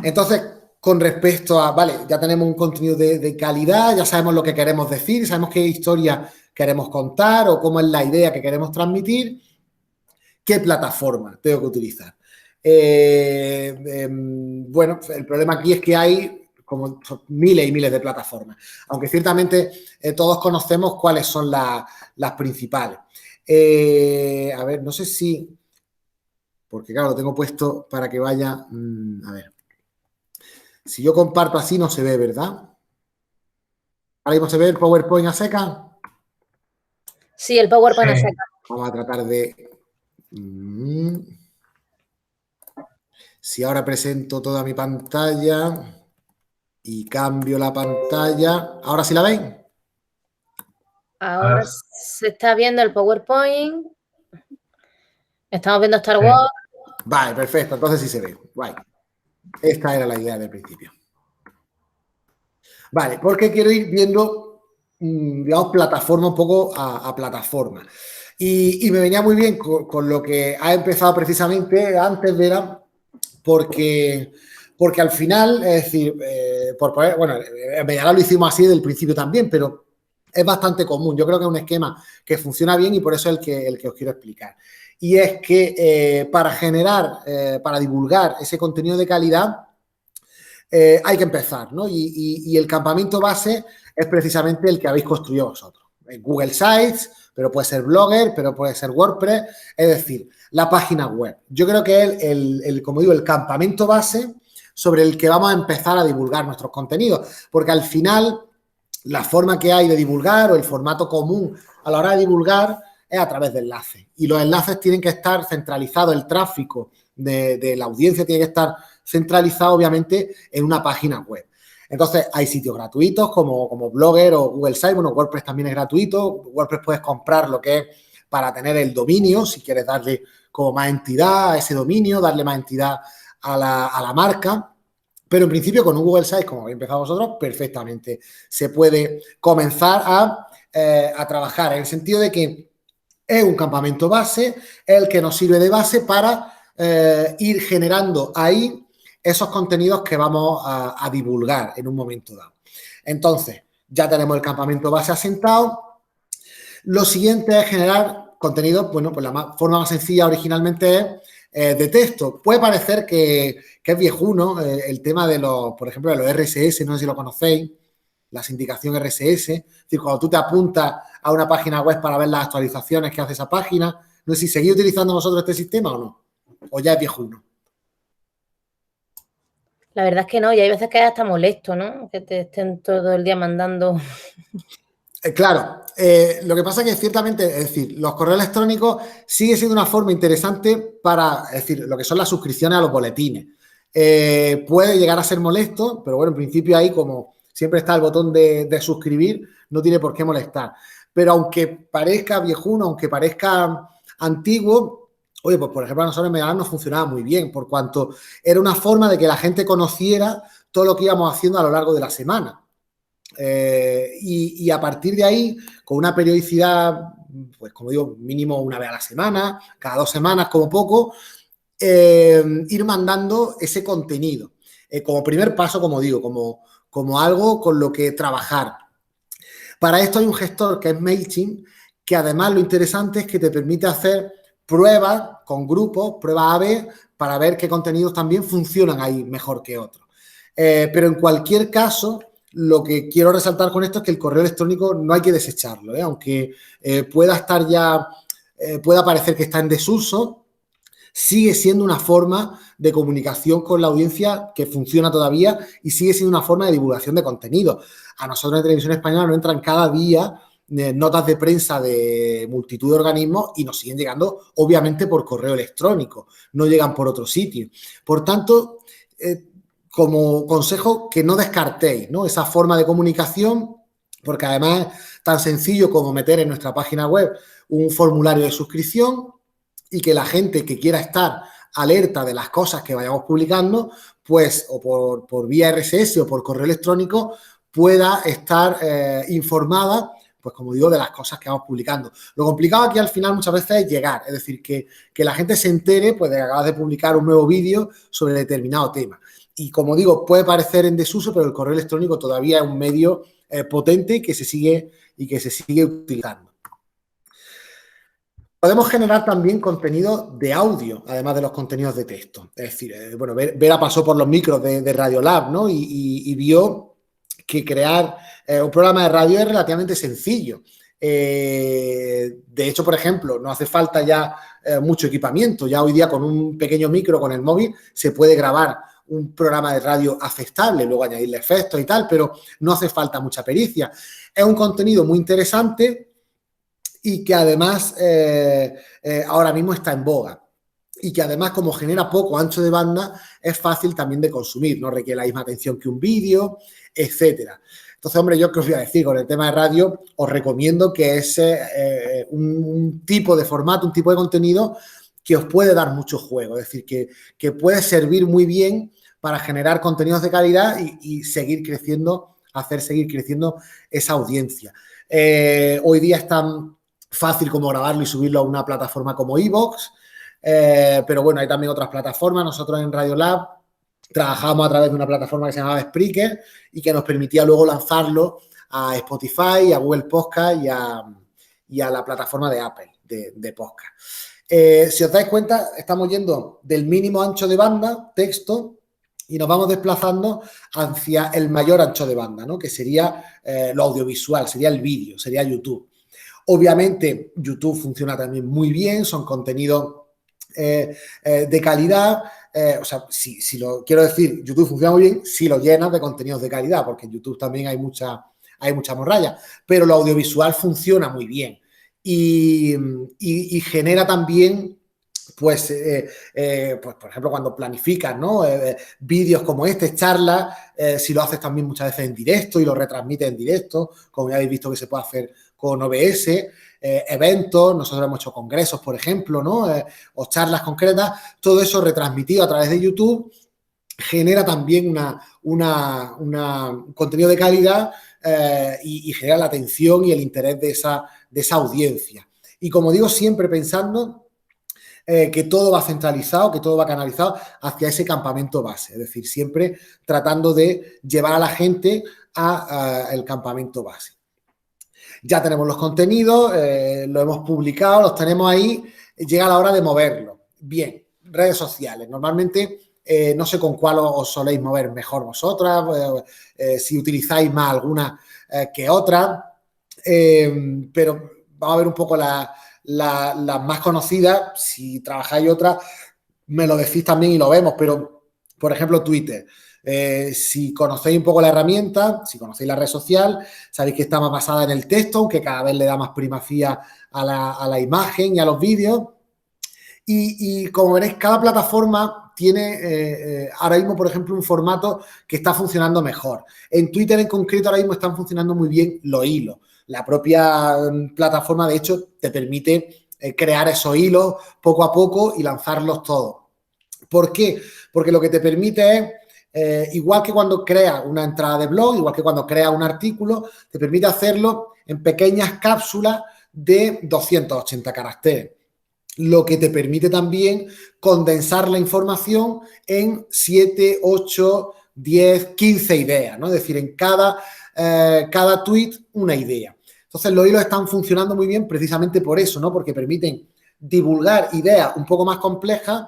Entonces, con respecto a, vale, ya tenemos un contenido de calidad, ya sabemos lo que queremos decir, sabemos qué historia queremos contar o cómo es la idea que queremos transmitir, qué plataforma tengo que utilizar. Bueno, el problema aquí es que hay como miles y miles de plataformas, aunque ciertamente todos conocemos cuáles son las principales. A ver, no sé si... Porque claro, lo tengo puesto para que vaya... a ver. Si yo comparto así no se ve, ¿verdad? Ahora mismo se ve el PowerPoint a seca. Sí, el PowerPoint a seca. Vamos a tratar de... Si ahora presento toda mi pantalla y cambio la pantalla... ¿Ahora sí la ven? Ahora se está viendo el PowerPoint. Estamos viendo Star Wars. Vale, perfecto. Entonces sí se ve. Guay. Esta era la idea del principio. Vale, porque quiero ir viendo, digamos, plataforma un poco a plataforma. Y me venía muy bien con lo que ha empezado precisamente antes, Vera, porque al final, es decir, bueno, en Medialab lo hicimos así desde el principio también, pero es bastante común. Yo creo que es un esquema que funciona bien y por eso es el que os quiero explicar. Y es que para divulgar ese contenido de calidad, hay que empezar, ¿no? Y el campamento base es precisamente el que habéis construido vosotros. Google Sites, pero puede ser Blogger, pero puede ser WordPress, es decir, la página web. Yo creo que es como digo, el campamento base sobre el que vamos a empezar a divulgar nuestros contenidos, porque al final la forma que hay de divulgar o el formato común a la hora de divulgar es a través de enlaces. Y los enlaces tienen que estar centralizados, el tráfico de la audiencia tiene que estar centralizado, obviamente, en una página web. Entonces, hay sitios gratuitos como Blogger o Google Sites. Bueno, WordPress también es gratuito. WordPress puedes comprar lo que es para tener el dominio, si quieres darle como más entidad a ese dominio, darle más entidad a la marca. Pero en principio con un Google Sites, como habéis empezado vosotros, perfectamente se puede comenzar a trabajar en el sentido de que es un campamento base, el que nos sirve de base para ir generando ahí esos contenidos que vamos a divulgar en un momento dado. Entonces, ya tenemos el campamento base asentado. Lo siguiente es generar contenido, bueno, pues la forma más sencilla originalmente es de texto. Puede parecer que es viejuno el tema de los, por ejemplo, de los RSS, no sé si lo conocéis, la sindicación RSS. Es decir, cuando tú te apuntas a una página web para ver las actualizaciones que hace esa página, no sé si seguís utilizando vosotros este sistema o no, o ya es viejuno. La verdad es que no, y hay veces que es hasta molesto, ¿no? Que te estén todo el día mandando. Claro, lo que pasa es que ciertamente, es decir, los correos electrónicos sigue siendo una forma interesante para, es decir, lo que son las suscripciones a los boletines. Puede llegar a ser molesto, pero bueno, en principio ahí como siempre está el botón de suscribir, no tiene por qué molestar. Pero aunque parezca viejuno, aunque parezca antiguo, oye, pues por ejemplo a nosotros en Megaland nos funcionaba muy bien, por cuanto era una forma de que la gente conociera todo lo que íbamos haciendo a lo largo de la semana. Y a partir de ahí, con una periodicidad, pues como digo, mínimo una vez a la semana, cada 2 semanas como poco, ir mandando ese contenido. Como primer paso, como digo, como algo con lo que trabajar. Para esto hay un gestor que es MailChimp, que además lo interesante es que te permite hacer pruebas con grupos, pruebas A/B, para ver qué contenidos también funcionan ahí mejor que otros. Pero en cualquier caso, lo que quiero resaltar con esto es que el correo electrónico no hay que desecharlo, aunque pueda estar ya, pueda parecer que está en desuso, sigue siendo una forma de comunicación con la audiencia que funciona todavía y sigue siendo una forma de divulgación de contenido. A nosotros en Televisión Española nos entran cada día notas de prensa de multitud de organismos y nos siguen llegando, obviamente, por correo electrónico, no llegan por otro sitio. Por tanto, como consejo, que no descartéis, ¿no?, esa forma de comunicación, porque además es tan sencillo como meter en nuestra página web un formulario de suscripción y que la gente que quiera estar alerta de las cosas que vayamos publicando, pues o por vía RSS o por correo electrónico, pueda estar informada, pues como digo, de las cosas que vamos publicando. Lo complicado aquí al final muchas veces es llegar, es decir, que la gente se entere pues de que acabas de publicar un nuevo vídeo sobre determinado tema. Y como digo, puede parecer en desuso, pero el correo electrónico todavía es un medio potente y que se sigue utilizando. Podemos generar también contenido de audio, además de los contenidos de texto. Es decir, bueno, Vera pasó por los micros de Radiolab, ¿no? Y vio que crear un programa de radio es relativamente sencillo. De hecho, por ejemplo, no hace falta ya mucho equipamiento. Ya hoy día con un pequeño micro, con el móvil, se puede grabar un programa de radio aceptable, luego añadirle efectos y tal, pero no hace falta mucha pericia. Es un contenido muy interesante y que además ahora mismo está en boga. Y que además, como genera poco ancho de banda, es fácil también de consumir, no requiere la misma atención que un vídeo, etcétera. Entonces, hombre, yo que os voy a decir, con el tema de radio, os recomiendo que es un tipo de formato, un tipo de contenido que os puede dar mucho juego, es decir, que puede servir muy bien para generar contenidos de calidad y seguir creciendo, hacer seguir creciendo esa audiencia. Hoy día es tan fácil como grabarlo y subirlo a una plataforma como iVoox, pero bueno, hay también otras plataformas. Nosotros en Radiolab trabajamos a través de una plataforma que se llamaba Spreaker y que nos permitía luego lanzarlo a Spotify, a Google Podcast y a la plataforma de Apple de podcast. Si os dais cuenta, estamos yendo del mínimo ancho de banda, texto, y nos vamos desplazando hacia el mayor ancho de banda, ¿no?, que sería lo audiovisual, sería el vídeo, sería YouTube. Obviamente, YouTube funciona también muy bien, son contenidos de calidad. O sea, si lo quiero decir, YouTube funciona muy bien si lo llenas de contenidos de calidad, porque en YouTube también hay mucha hay mucha morralla, pero lo audiovisual funciona muy bien y genera también... Pues, por ejemplo, cuando planificas, ¿no? Vídeos como este, charlas, si lo haces también muchas veces en directo y lo retransmites en directo, como ya habéis visto que se puede hacer con OBS, eventos, nosotros hemos hecho congresos, por ejemplo, ¿no? O charlas concretas, todo eso retransmitido a través de YouTube genera también un contenido de calidad y genera la atención y el interés de esa audiencia. Y como digo, siempre pensando que todo va centralizado, que todo va canalizado hacia ese campamento base. Es decir, siempre tratando de llevar a la gente al campamento base. Ya tenemos los contenidos, lo hemos publicado, los tenemos ahí, llega la hora de moverlo. Bien, redes sociales. Normalmente, no sé con cuál os soléis mover mejor vosotras, si utilizáis más alguna que otra, pero vamos a ver un poco las más conocidas. Si trabajáis otras, me lo decís también y lo vemos, pero, por ejemplo, Twitter. Si conocéis un poco la herramienta, si conocéis la red social, sabéis que está más basada en el texto, aunque cada vez le da más primacía a la imagen y a los vídeos. Y como veréis, cada plataforma tiene ahora mismo, por ejemplo, un formato que está funcionando mejor. En Twitter en concreto ahora mismo están funcionando muy bien los hilos. La propia plataforma, de hecho, te permite crear esos hilos poco a poco y lanzarlos todos. ¿Por qué? Porque lo que te permite es, igual que cuando creas una entrada de blog, igual que cuando creas un artículo, te permite hacerlo en pequeñas cápsulas de 280 caracteres. Lo que te permite también condensar la información en 7, 8, 10, 15 ideas, ¿no? Es decir, en cada tweet una idea. Entonces, los hilos están funcionando muy bien precisamente por eso, ¿no? Porque permiten divulgar ideas un poco más complejas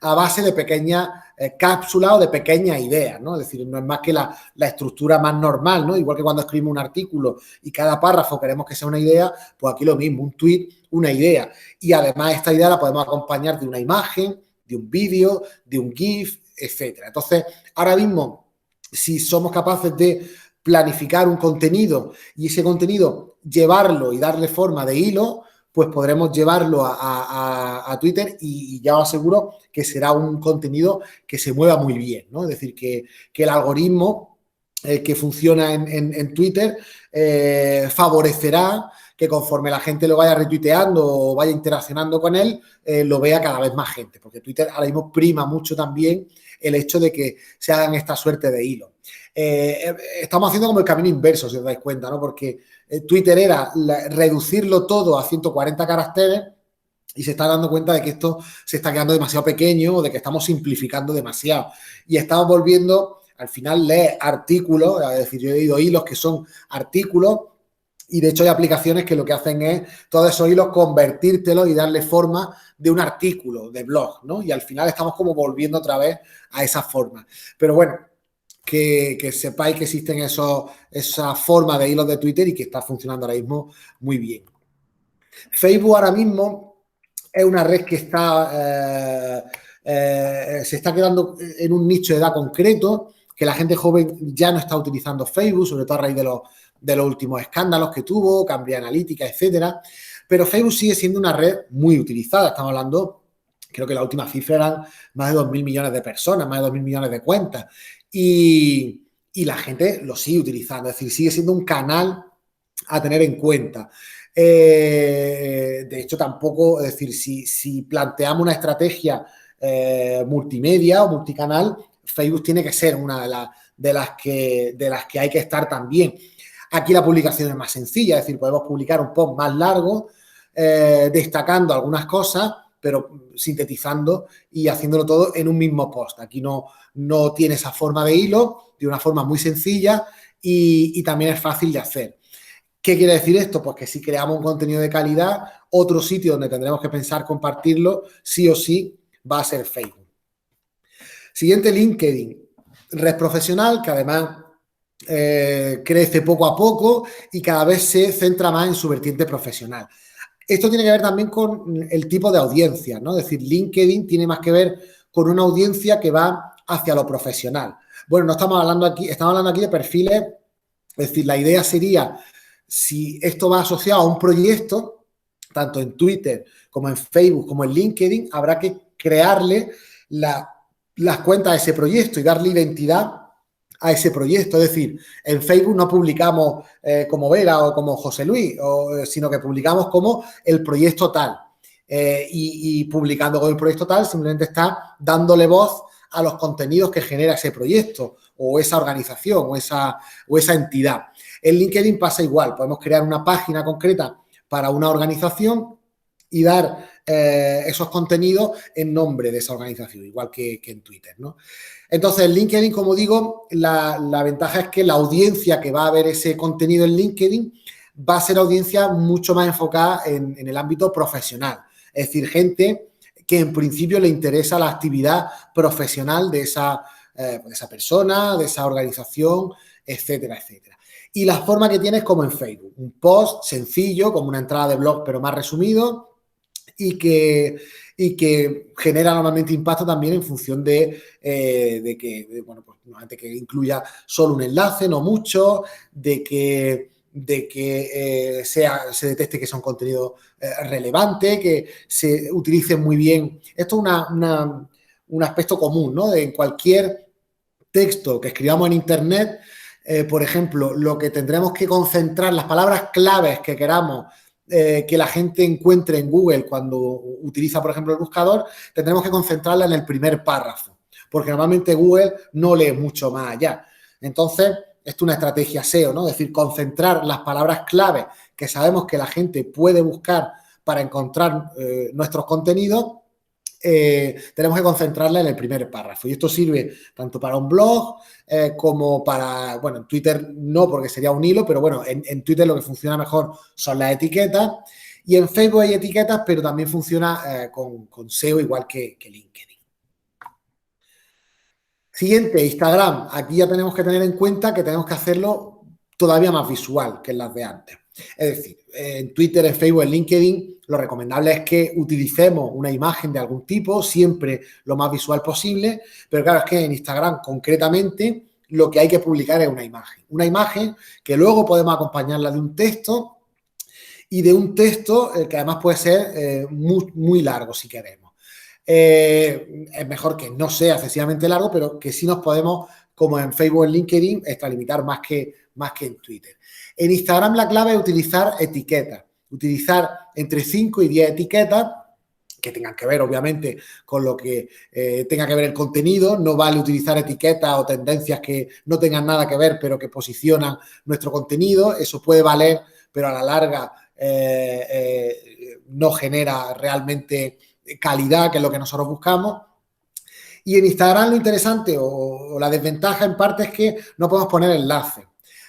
a base de pequeñas cápsulas o de pequeñas ideas, ¿no? Es decir, no es más que la estructura más normal, ¿no? Igual que cuando escribimos un artículo y cada párrafo queremos que sea una idea, pues aquí lo mismo, un tweet, una idea. Y además esta idea la podemos acompañar de una imagen, de un vídeo, de un GIF, etcétera. Entonces, ahora mismo, si somos capaces de planificar un contenido y ese contenido llevarlo y darle forma de hilo, pues podremos llevarlo a Twitter y ya os aseguro que será un contenido que se mueva muy bien, ¿no? Es decir, que el algoritmo que funciona en Twitter favorecerá que conforme la gente lo vaya retuiteando o vaya interaccionando con él, lo vea cada vez más gente, porque Twitter ahora mismo prima mucho también el hecho de que se hagan esta suerte de hilos. Estamos haciendo como el camino inverso, si os dais cuenta, ¿no? Porque Twitter era reducirlo todo a 140 caracteres y se está dando cuenta de que esto se está quedando demasiado pequeño o de que estamos simplificando demasiado. Y estamos volviendo, al final, leer artículos, es decir, yo he leído hilos que son artículos y de hecho hay aplicaciones que lo que hacen es todos esos hilos convertírtelos y darle forma de un artículo de blog, ¿no? Y al final estamos como volviendo otra vez a esa forma. Pero bueno, que sepáis que existen esa forma de hilos de Twitter y que está funcionando ahora mismo muy bien. Facebook ahora mismo es una red que se está quedando en un nicho de edad concreto, que la gente joven ya no está utilizando Facebook, sobre todo a raíz de los últimos escándalos que tuvo, Cambridge Analytica, etcétera. Pero Facebook sigue siendo una red muy utilizada. Estamos hablando, creo que la última cifra eran más de 2.000 millones de personas, más de 2.000 millones de cuentas. Y la gente lo sigue utilizando, es decir, sigue siendo un canal a tener en cuenta. De hecho, tampoco, es decir, si planteamos una estrategia multimedia o multicanal, Facebook tiene que ser una de las que hay que estar también. Aquí la publicación es más sencilla, es decir, podemos publicar un post más largo, destacando algunas cosas, pero sintetizando y haciéndolo todo en un mismo post. Aquí no tiene esa forma de hilo, de una forma muy sencilla y también es fácil de hacer. ¿Qué quiere decir esto? Pues que si creamos un contenido de calidad, otro sitio donde tendremos que pensar compartirlo, sí o sí, va a ser Facebook. Siguiente, LinkedIn. Red profesional que además crece poco a poco y cada vez se centra más en su vertiente profesional. Esto tiene que ver también con el tipo de audiencia, ¿no? Es decir, LinkedIn tiene más que ver con una audiencia que va hacia lo profesional. Bueno, estamos hablando aquí de perfiles Es decir, la idea sería, si esto va asociado a un proyecto, tanto en Twitter como en Facebook como en LinkedIn, habrá que crearle las cuentas a ese proyecto y darle identidad a ese proyecto. Es decir, en Facebook no publicamos como Vera o como José Luis, sino que publicamos como el proyecto tal. Y publicando con el proyecto tal, simplemente está dándole voz a los contenidos que genera ese proyecto o esa organización o esa entidad. En LinkedIn pasa igual, podemos crear una página concreta para una organización y dar esos contenidos en nombre de esa organización, igual que en Twitter, ¿no? Entonces, en LinkedIn, como digo, la ventaja es que la audiencia que va a ver ese contenido en LinkedIn va a ser audiencia mucho más enfocada en el ámbito profesional. Es decir, gente que en principio le interesa la actividad profesional de esa persona, de esa organización, etcétera, etcétera. Y la forma que tiene es como en Facebook, un post sencillo, como una entrada de blog, pero más resumido, y que genera normalmente impacto también en función de que, bueno, pues normalmente que incluya solo un enlace, no mucho, de que se detecte que sea un contenido relevante, que se utilice muy bien. Esto es un aspecto común, ¿no? De cualquier texto que escribamos en Internet, por ejemplo, lo que tendremos que concentrar, las palabras claves que queramos que la gente encuentre en Google cuando utiliza, por ejemplo, el buscador, tendremos que concentrarla en el primer párrafo, porque normalmente Google no lee mucho más allá. Entonces, esto es una estrategia SEO, ¿no? Es decir, concentrar las palabras clave que sabemos que la gente puede buscar para encontrar nuestros contenidos, tenemos que concentrarla en el primer párrafo. Y esto sirve tanto para un blog como para, bueno, en Twitter no, porque sería un hilo, pero bueno, en Twitter lo que funciona mejor son las etiquetas. Y en Facebook hay etiquetas, pero también funciona con SEO igual que LinkedIn. Siguiente, Instagram. Aquí ya tenemos que tener en cuenta que tenemos que hacerlo todavía más visual que en las de antes. Es decir, en Twitter, en Facebook, en LinkedIn, lo recomendable es que utilicemos una imagen de algún tipo, siempre lo más visual posible, pero claro, es que en Instagram concretamente lo que hay que publicar es una imagen que luego podemos acompañarla de un texto y de un texto que además puede ser muy, muy largo si queremos. Es mejor que no sea excesivamente largo, pero que sí nos podemos, como en Facebook o en LinkedIn, extralimitar más que en Twitter. En Instagram la clave es utilizar etiquetas, utilizar entre 5 y 10 etiquetas que tengan que ver, obviamente, con lo que tenga que ver el contenido. No vale utilizar etiquetas o tendencias que no tengan nada que ver, pero que posicionan nuestro contenido. Eso puede valer, pero a la larga no genera realmente calidad, que es lo que nosotros buscamos. Y en Instagram lo interesante o la desventaja en parte es que no podemos poner enlaces.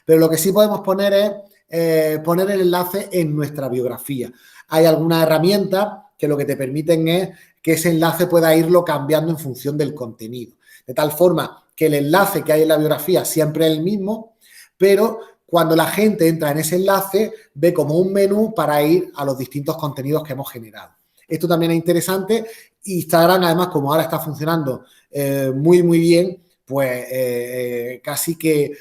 Pero lo que sí podemos poner es poner el enlace en nuestra biografía. Hay algunas herramientas que lo que te permiten es que ese enlace pueda irlo cambiando en función del contenido. De tal forma que el enlace que hay en la biografía siempre es el mismo, pero cuando la gente entra en ese enlace ve como un menú para ir a los distintos contenidos que hemos generado. Esto también es interesante. Instagram, además, como ahora está funcionando muy, muy bien, pues casi que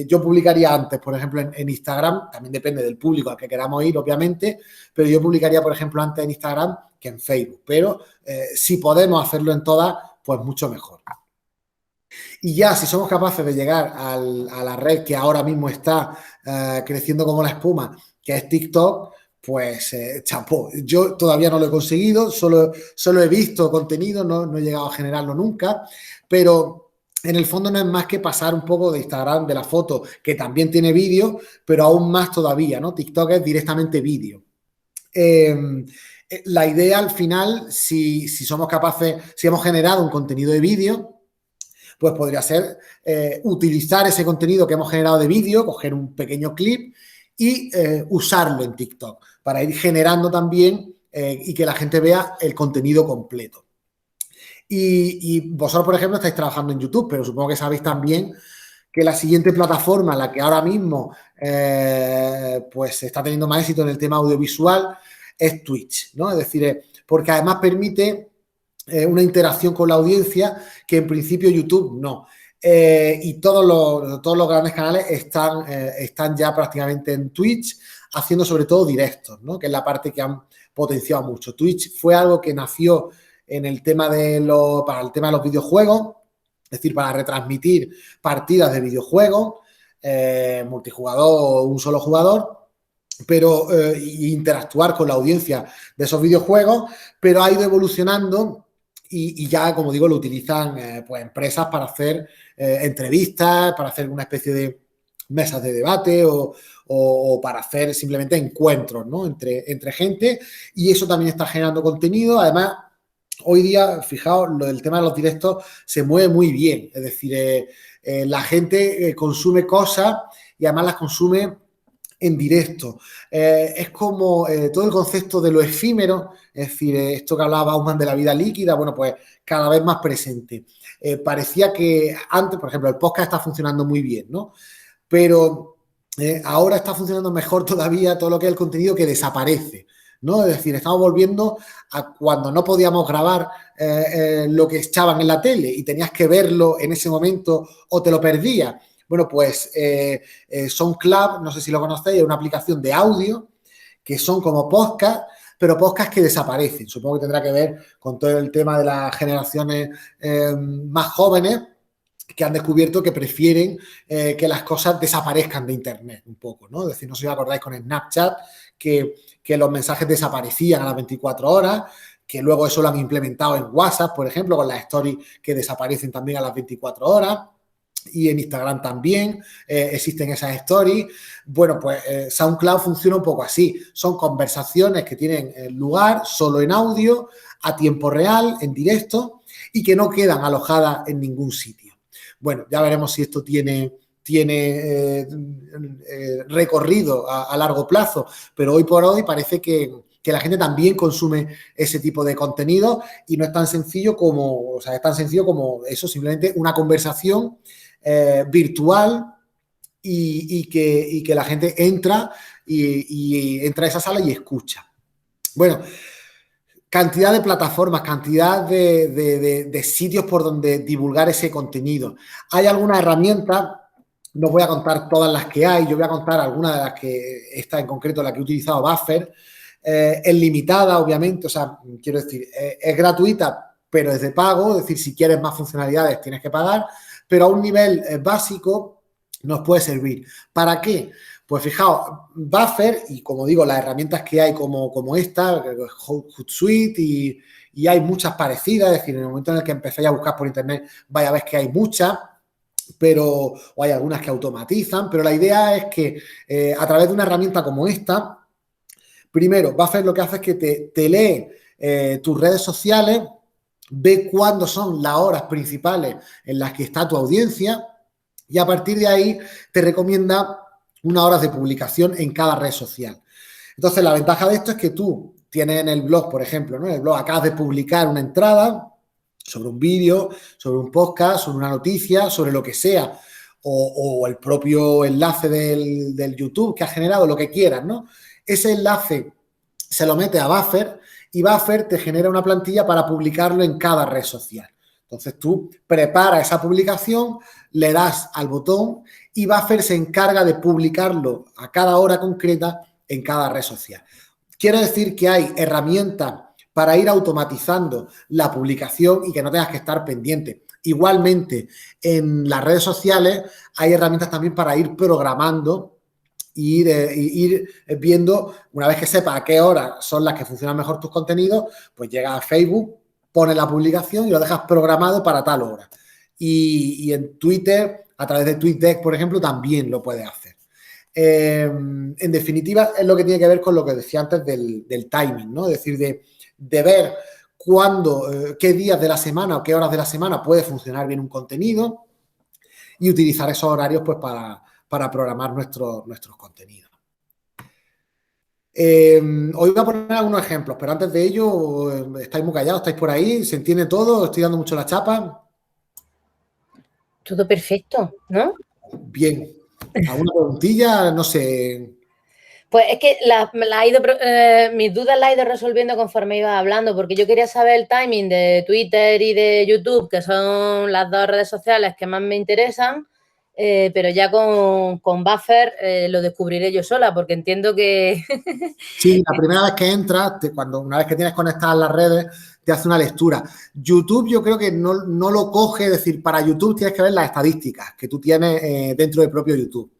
yo publicaría antes, por ejemplo, en Instagram, también depende del público al que queramos ir, obviamente, pero yo publicaría, por ejemplo, antes en Instagram que en Facebook. Pero si podemos hacerlo en todas, pues mucho mejor. Y ya, si somos capaces de llegar a la red que ahora mismo está creciendo como la espuma, que es TikTok, pues chapó. Yo todavía no lo he conseguido, solo he visto contenido, no he llegado a generarlo nunca, pero en el fondo no es más que pasar un poco de Instagram, de la foto, que también tiene vídeo, pero aún más todavía, ¿no? TikTok es directamente vídeo. La idea al final, si somos capaces, si hemos generado un contenido de vídeo, pues podría ser utilizar ese contenido que hemos generado de vídeo, coger un pequeño clip y usarlo en TikTok para ir generando también y que la gente vea el contenido completo. Y vosotros, por ejemplo, estáis trabajando en YouTube, pero supongo que sabéis también que la siguiente plataforma, la que ahora mismo pues está teniendo más éxito en el tema audiovisual, es Twitch, ¿no? Es decir, porque además permite una interacción con la audiencia que en principio YouTube no. y todos los grandes canales están ya prácticamente en Twitch, haciendo sobre todo directos, ¿no? Que es la parte que han potenciado mucho. Twitch fue algo que nació en el tema para el tema de los videojuegos, es decir, para retransmitir partidas de videojuegos, multijugador o un solo jugador, pero interactuar con la audiencia de esos videojuegos, pero ha ido evolucionando y ya, como digo, lo utilizan pues empresas para hacer entrevistas, para hacer una especie de mesas de debate o para hacer simplemente encuentros, ¿no? entre gente, y eso también está generando contenido. Además, hoy día, fijaos, el tema de los directos se mueve muy bien, es decir, la gente consume cosas y además las consume en directo. Es como todo el concepto de lo efímero, es decir, esto que hablaba Bauman de la vida líquida, bueno, pues cada vez más presente. Parecía que antes, por ejemplo, el podcast está funcionando muy bien, ¿no? Pero ahora está funcionando mejor todavía todo lo que es el contenido que desaparece, ¿no? Es decir, estamos volviendo a cuando no podíamos grabar lo que echaban en la tele y tenías que verlo en ese momento o te lo perdías. Bueno, pues SoundCloud, no sé si lo conocéis, es una aplicación de audio que son como podcast, pero podcast que desaparecen. Supongo que tendrá que ver con todo el tema de las generaciones más jóvenes que han descubierto que prefieren que las cosas desaparezcan de Internet un poco, ¿no? Es decir, no sé si os acordáis con Snapchat que los mensajes desaparecían a las 24 horas, que luego eso lo han implementado en WhatsApp, por ejemplo, con las stories que desaparecen también a las 24 horas. Y en Instagram también existen esas stories. Bueno, pues SoundCloud funciona un poco así. Son conversaciones que tienen lugar solo en audio, a tiempo real, en directo, y que no quedan alojadas en ningún sitio. Bueno, ya veremos si esto tiene recorrido a largo plazo, pero hoy por hoy parece que la gente también consume ese tipo de contenido y no es tan sencillo como, es tan sencillo como eso, simplemente una conversación virtual y que la gente entra y entra a esa sala y escucha. Bueno, cantidad de plataformas, cantidad de sitios por donde divulgar ese contenido. Hay algunas herramientas, no voy a contar todas las que hay, yo voy a contar algunas de las que, esta en concreto, la que he utilizado, Buffer, es limitada, obviamente, o sea, quiero decir, es gratuita, pero es de pago, es decir, si quieres más funcionalidades tienes que pagar, pero a un nivel básico nos puede servir. ¿Para qué? Pues fijaos, Buffer y como digo, las herramientas que hay como esta, Hootsuite y hay muchas parecidas, es decir, en el momento en el que empecéis a buscar por internet vais a ver que hay muchas, o hay algunas que automatizan, pero la idea es que a través de una herramienta como esta, primero, Buffer lo que hace es que te lee tus redes sociales, ve cuándo son las horas principales en las que está tu audiencia y a partir de ahí te recomienda unas horas de publicación en cada red social. Entonces, la ventaja de esto es que tú tienes en el blog, por ejemplo, ¿no? En el blog acabas de publicar una entrada sobre un vídeo, sobre un podcast, sobre una noticia, sobre lo que sea, o el propio enlace del YouTube que has generado, lo que quieras, ¿no? Ese enlace se lo mete a Buffer y Buffer te genera una plantilla para publicarlo en cada red social. Entonces, tú preparas esa publicación, le das al botón y Buffer se encarga de publicarlo a cada hora concreta en cada red social. Quiero decir que hay herramientas para ir automatizando la publicación y que no tengas que estar pendiente. Igualmente, en las redes sociales hay herramientas también para ir programando y ir viendo, una vez que sepas a qué horas son las que funcionan mejor tus contenidos, pues llegas a Facebook, pones la publicación y lo dejas programado para tal hora. Y en Twitter, a través de TweetDeck, por ejemplo, también lo puedes hacer. En definitiva, es lo que tiene que ver con lo que decía antes del timing, ¿no? Es decir, de ver cuándo, qué días de la semana o qué horas de la semana puede funcionar bien un contenido y utilizar esos horarios pues para programar nuestros contenidos. Hoy voy a poner algunos ejemplos, pero antes de ello, estáis muy callados, estáis por ahí, se entiende todo, estoy dando mucho la chapa. Todo perfecto, ¿no? Bien. ¿Alguna preguntilla? No sé. Pues es que mis dudas las he ido resolviendo conforme iba hablando, porque yo quería saber el timing de Twitter y de YouTube, que son las dos redes sociales que más me interesan, pero ya con Buffer lo descubriré yo sola, porque entiendo que... Sí, la primera vez que entras, una vez que tienes conectadas las redes, te hace una lectura. YouTube yo creo que no lo coge, es decir, para YouTube tienes que ver las estadísticas que tú tienes dentro del propio YouTube.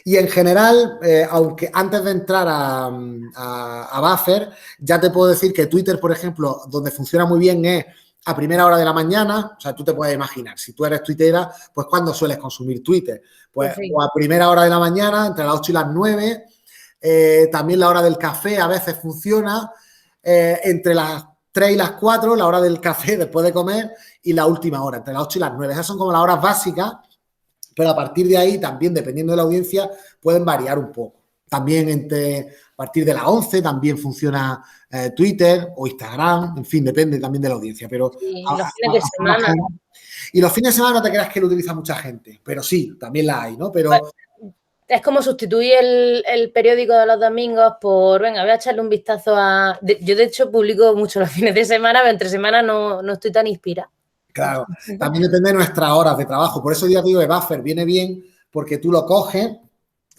Y en general, aunque antes de entrar a Buffer, ya te puedo decir que Twitter, por ejemplo, donde funciona muy bien es a primera hora de la mañana. O sea, tú te puedes imaginar, si tú eres tuitera, pues ¿cuándo sueles consumir Twitter? Pues Sí. o a primera hora de la mañana, entre las 8 y las 9. También la hora del café a veces funciona. Entre las 3 y las 4, la hora del café después de comer, y la última hora, entre las 8 y las 9. Esas son como las horas básicas. Pero a partir de ahí, también, dependiendo de la audiencia, pueden variar un poco. También a partir de las 11 también funciona Twitter o Instagram, en fin, depende también de la audiencia. Pero Sí, los fines de semana. Y los fines de semana no te creas que lo utiliza mucha gente, pero sí, también la hay, ¿no? Pero es como sustituir el periódico de los domingos por, venga, voy a echarle un vistazo yo, de hecho, publico mucho los fines de semana, pero entre semana no estoy tan inspirada. Claro, también depende de nuestras horas de trabajo. Por eso ya digo que Buffer viene bien porque tú lo coges,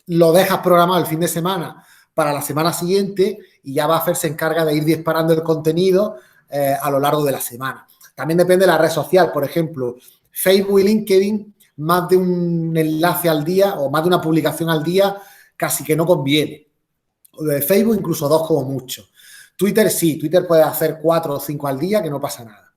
lo dejas programado el fin de semana para la semana siguiente y ya Buffer se encarga de ir disparando el contenido a lo largo de la semana. También depende de la red social. Por ejemplo, Facebook y LinkedIn, más de un enlace al día o más de una publicación al día casi que no conviene. Facebook incluso 2 como mucho. Twitter sí, Twitter puede hacer 4 o 5 al día que no pasa nada.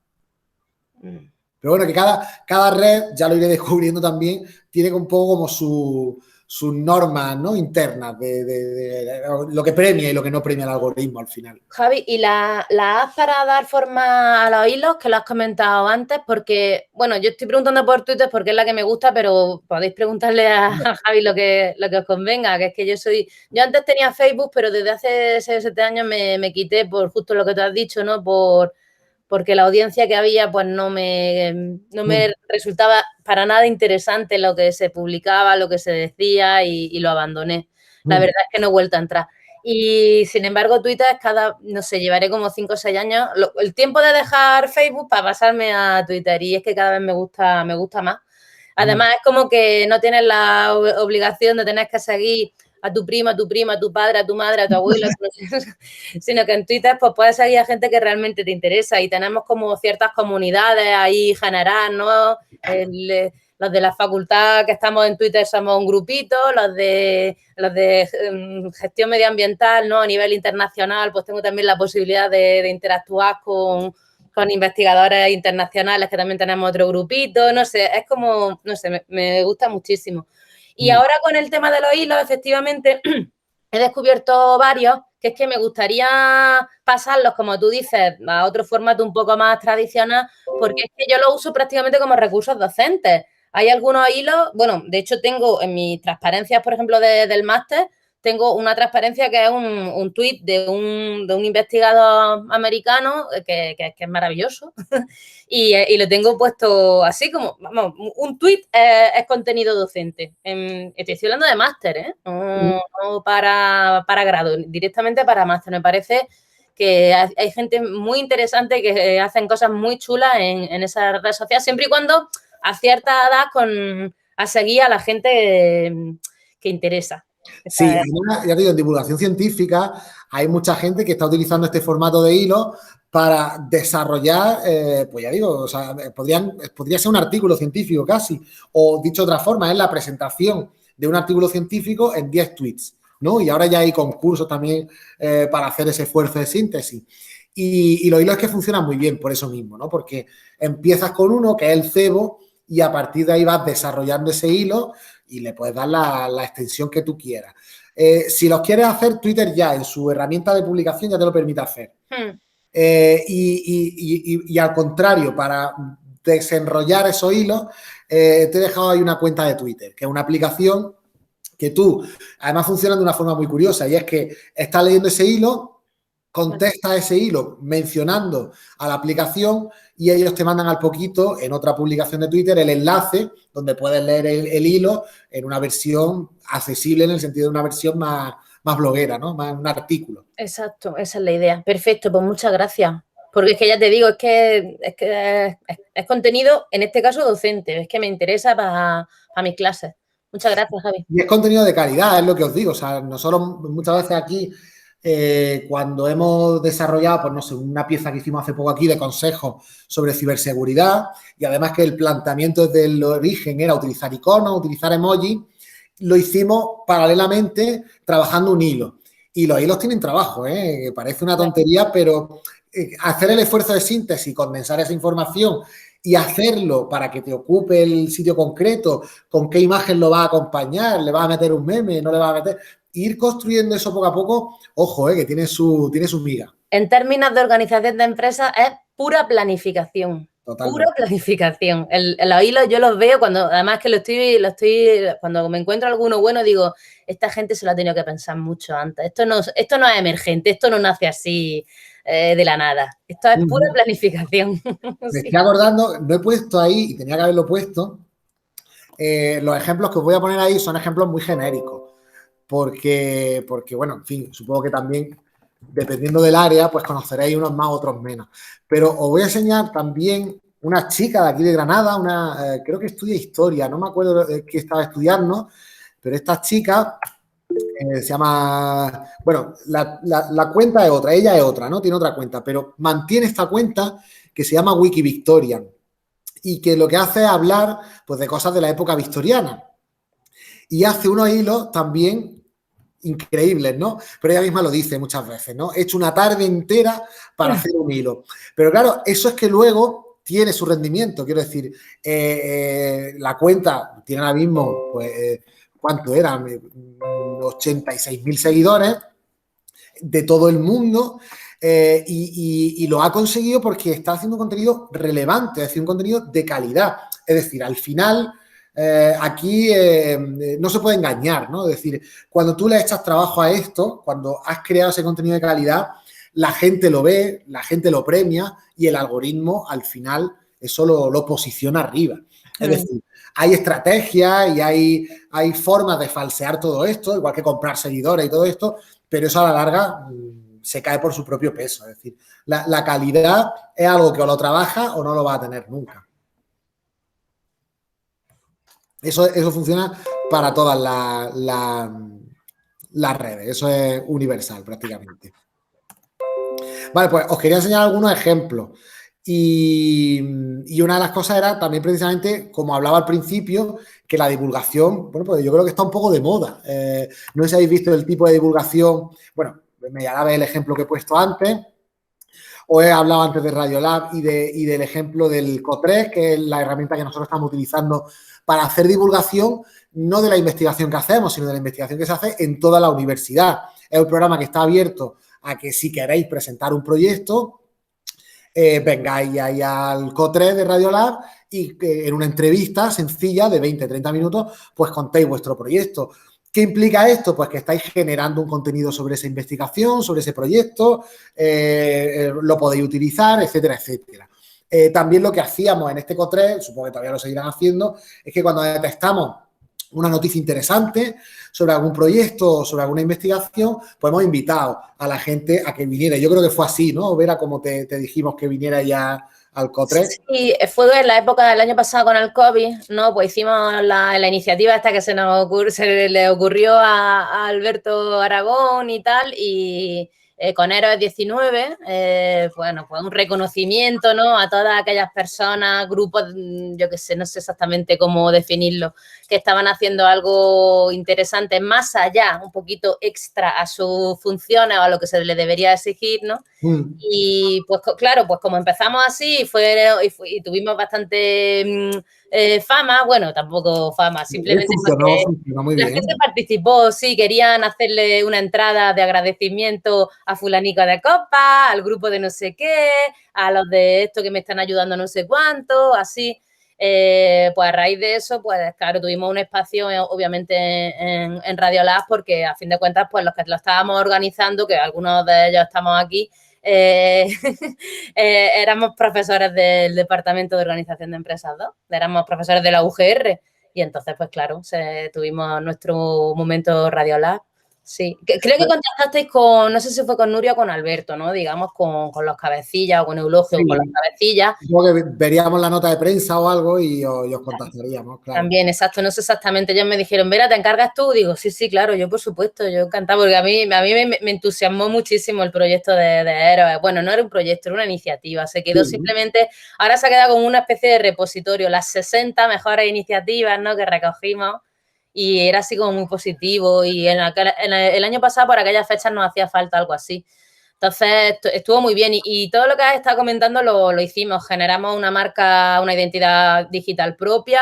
Pero bueno, que cada red, ya lo iré descubriendo también, tiene un poco como sus normas, ¿no?, internas de lo que premia y lo que no premia el algoritmo al final. Javi, ¿y la app para dar forma a los hilos, que lo has comentado antes? Porque, bueno, yo estoy preguntando por Twitter porque es la que me gusta, pero podéis preguntarle a Javi lo que os convenga, que es que yo antes tenía Facebook, pero desde hace 6 o 7 años me quité por justo lo que tú has dicho, ¿no?, porque la audiencia que había pues no me resultaba para nada interesante lo que se publicaba, lo que se decía y lo abandoné. La verdad es que no he vuelto a entrar. Y sin embargo, Twitter no sé, llevaré como 5 o 6 años, el tiempo de dejar Facebook para pasarme a Twitter, y es que cada vez me gusta más. Además, es como que no tienes la obligación de tener que seguir a tu prima, a tu padre, a tu madre, a tu abuelo, sino que en Twitter pues puedes seguir a gente que realmente te interesa, y tenemos como ciertas comunidades ahí general, ¿no? Los de la facultad que estamos en Twitter somos un grupito, los de gestión medioambiental, ¿no?, a nivel internacional, pues tengo también la posibilidad de interactuar con investigadores internacionales, que también tenemos otro grupito, no sé, es como, no sé, me gusta muchísimo. Y ahora con el tema de los hilos, efectivamente, he descubierto varios que es que me gustaría pasarlos, como tú dices, a otro formato un poco más tradicional, porque es que yo lo uso prácticamente como recursos docentes. Hay algunos hilos, bueno, de hecho tengo en mis transparencias, por ejemplo, del máster, tengo una transparencia que es un tuit de un investigador americano que es maravilloso y lo tengo puesto así como, vamos, un tuit es contenido docente. Estoy hablando de máster, ¿eh? No para grado, directamente para máster. Me parece que hay gente muy interesante que hacen cosas muy chulas en esa red social, siempre y cuando a cierta edad a seguir a la gente que interesa. Sí, además, ya te digo, en divulgación científica hay mucha gente que está utilizando este formato de hilo para desarrollar, pues ya digo, o sea, podría ser un artículo científico casi, o dicho de otra forma, es la presentación de un artículo científico en 10 tweets, ¿no? Y ahora ya hay concursos también para hacer ese esfuerzo de síntesis. Y los hilos es que funcionan muy bien por eso mismo, ¿no? Porque empiezas con uno que es el cebo y a partir de ahí vas desarrollando ese hilo y le puedes dar la extensión que tú quieras. Si los quieres hacer, Twitter ya en su herramienta de publicación ya te lo permite hacer. Y al contrario, para desenrollar esos hilos, te he dejado ahí una cuenta de Twitter, que es una aplicación que tú, además funciona de una forma muy curiosa, y es que estás leyendo ese hilo, contesta ese hilo mencionando a la aplicación y ellos te mandan al poquito en otra publicación de Twitter el enlace donde puedes leer el hilo en una versión accesible, en el sentido de una versión más más bloguera, ¿no? Más un artículo. Exacto, esa es la idea. Perfecto, pues muchas gracias. Porque es que ya te digo, es contenido, en este caso, docente. Es que me interesa para mis clases. Muchas gracias, Javi. Y es contenido de calidad, es lo que os digo. O sea, nosotros muchas veces aquí, cuando hemos desarrollado, pues no sé, una pieza que hicimos hace poco aquí de consejos sobre ciberseguridad, y además que el planteamiento desde el origen era utilizar iconos, utilizar emojis, lo hicimos paralelamente trabajando un hilo. Y los hilos tienen trabajo, ¿eh? Parece una tontería, pero hacer el esfuerzo de síntesis, condensar esa información y hacerlo para que te ocupe el sitio concreto, con qué imagen lo va a acompañar, le va a meter un meme, no le va a meter... Ir construyendo eso poco a poco, ojo, que tiene su miga. En términos de organización de empresas, es pura planificación. Totalmente. Pura planificación. Los hilos yo los veo cuando, además que cuando me encuentro alguno bueno, digo, esta gente se lo ha tenido que pensar mucho antes. Esto no es emergente, esto no nace así de la nada. Esto es pura planificación. Me estoy acordando, no he puesto ahí, y tenía que haberlo puesto, los ejemplos que os voy a poner ahí son ejemplos muy genéricos, porque, bueno, en fin, supongo que también, dependiendo del área, pues conoceréis unos más, otros menos. Pero os voy a enseñar también una chica de aquí de Granada, creo que estudia historia, no me acuerdo qué estaba estudiando, pero esta chica se llama, bueno, la cuenta es otra, ella es otra, ¿no? Tiene otra cuenta, pero mantiene esta cuenta que se llama Wiki Victorian y que lo que hace es hablar, pues, de cosas de la época victoriana. Y hace unos hilos también increíbles, ¿no? Pero ella misma lo dice muchas veces, ¿no? He hecho una tarde entera para hacer un hilo. Pero claro, eso es que luego tiene su rendimiento. Quiero decir, la cuenta tiene ahora mismo, pues, ¿cuánto eran? 86.000 seguidores de todo el mundo. Y lo ha conseguido porque está haciendo contenido relevante, es decir, un contenido de calidad. Es decir, al final, aquí no se puede engañar, ¿no? Es decir, cuando tú le echas trabajo a esto, cuando has creado ese contenido de calidad, la gente lo ve, la gente lo premia y el algoritmo al final eso lo posiciona arriba. Es decir, hay estrategias y hay formas de falsear todo esto, igual que comprar seguidores y todo esto, pero eso a la larga se cae por su propio peso. Es decir, la calidad es algo que o lo trabaja o no lo va a tener nunca. Eso funciona para todas las redes. Eso es universal prácticamente. Vale, pues os quería enseñar algunos ejemplos. Y una de las cosas era también precisamente, como hablaba al principio, que la divulgación, bueno, pues yo creo que está un poco de moda. No sé si habéis visto el tipo de divulgación, bueno, me llama el ejemplo que he puesto antes. Os he hablado antes de Radiolab y del ejemplo del COTRES, que es la herramienta que nosotros estamos utilizando para hacer divulgación, no de la investigación que hacemos, sino de la investigación que se hace en toda la universidad. Es un programa que está abierto a que si queréis presentar un proyecto, vengáis ahí al COTRES de Radiolab y en una entrevista sencilla de 20-30 minutos, pues contéis vuestro proyecto. ¿Qué implica esto? Pues que estáis generando un contenido sobre esa investigación, sobre ese proyecto, lo podéis utilizar, etcétera, etcétera. También lo que hacíamos en este COTRES, supongo que todavía lo seguirán haciendo, es que cuando detectamos una noticia interesante sobre algún proyecto o sobre alguna investigación, pues hemos invitado a la gente a que viniera. Yo creo que fue así, ¿no, Vera? Como te dijimos que viniera ya al COTRES. Sí, fue en la época del año pasado con el COVID, ¿no? Pues hicimos la iniciativa esta que se le ocurrió a Alberto Aragón y tal, y con Héroes 19, bueno, pues un reconocimiento, ¿no? A todas aquellas personas, grupos, yo qué sé, no sé exactamente cómo definirlo, que estaban haciendo algo interesante más allá, un poquito extra a sus funciones o a lo que se le debería exigir, ¿no? Y pues claro, pues como empezamos así y tuvimos bastante fama, bueno, tampoco fama, simplemente funcionó muy la bien. gente participó, sí, querían hacerle una entrada de agradecimiento a fulanico de copa, al grupo de no sé qué, a los de esto que me están ayudando no sé cuánto, así. Pues a raíz de eso, pues claro, tuvimos un espacio obviamente en Radiolab porque a fin de cuentas, pues los que lo estábamos organizando, que algunos de ellos estamos aquí, éramos profesores del Departamento de Organización de Empresas 2, éramos profesores de la UGR y entonces, pues claro, tuvimos nuestro momento Radiolab. Sí, creo que contactasteis con, no sé si fue con Nuria o con Alberto, ¿no? Digamos, con los cabecillas o con Eulogio o con los cabecillas. Supongo que veríamos la nota de prensa o algo y os contactaríamos, claro. También, exacto, no sé exactamente. Ellos me dijeron, Vera, ¿te encargas tú? Digo, sí, claro, yo por supuesto, yo encantada, porque a mí me entusiasmó muchísimo el proyecto de Héroes. Bueno, no era un proyecto, era una iniciativa. Se quedó simplemente, ahora se ha quedado como una especie de repositorio, las 60 mejores iniciativas, ¿no?, que recogimos. Y era así como muy positivo. Y el año pasado, por aquellas fechas, nos hacía falta algo así. Entonces, estuvo muy bien. Y todo lo que has estado comentando lo hicimos. Generamos una marca, una identidad digital propia.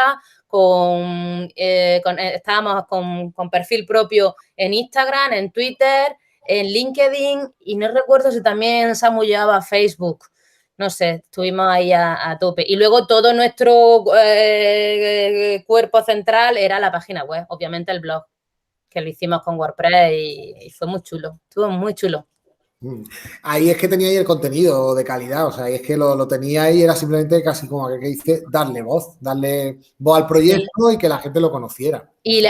Estábamos con perfil propio en Instagram, en Twitter, en LinkedIn. Y no recuerdo si también Samu llevaba Facebook. No sé, estuvimos ahí a tope. Y luego todo nuestro cuerpo central era la página web, obviamente el blog, que lo hicimos con WordPress y fue muy chulo, estuvo muy chulo. Ahí es que teníais el contenido de calidad, o sea, ahí es que lo teníais y era simplemente casi como que dice darle voz al proyecto y que la gente lo conociera. Y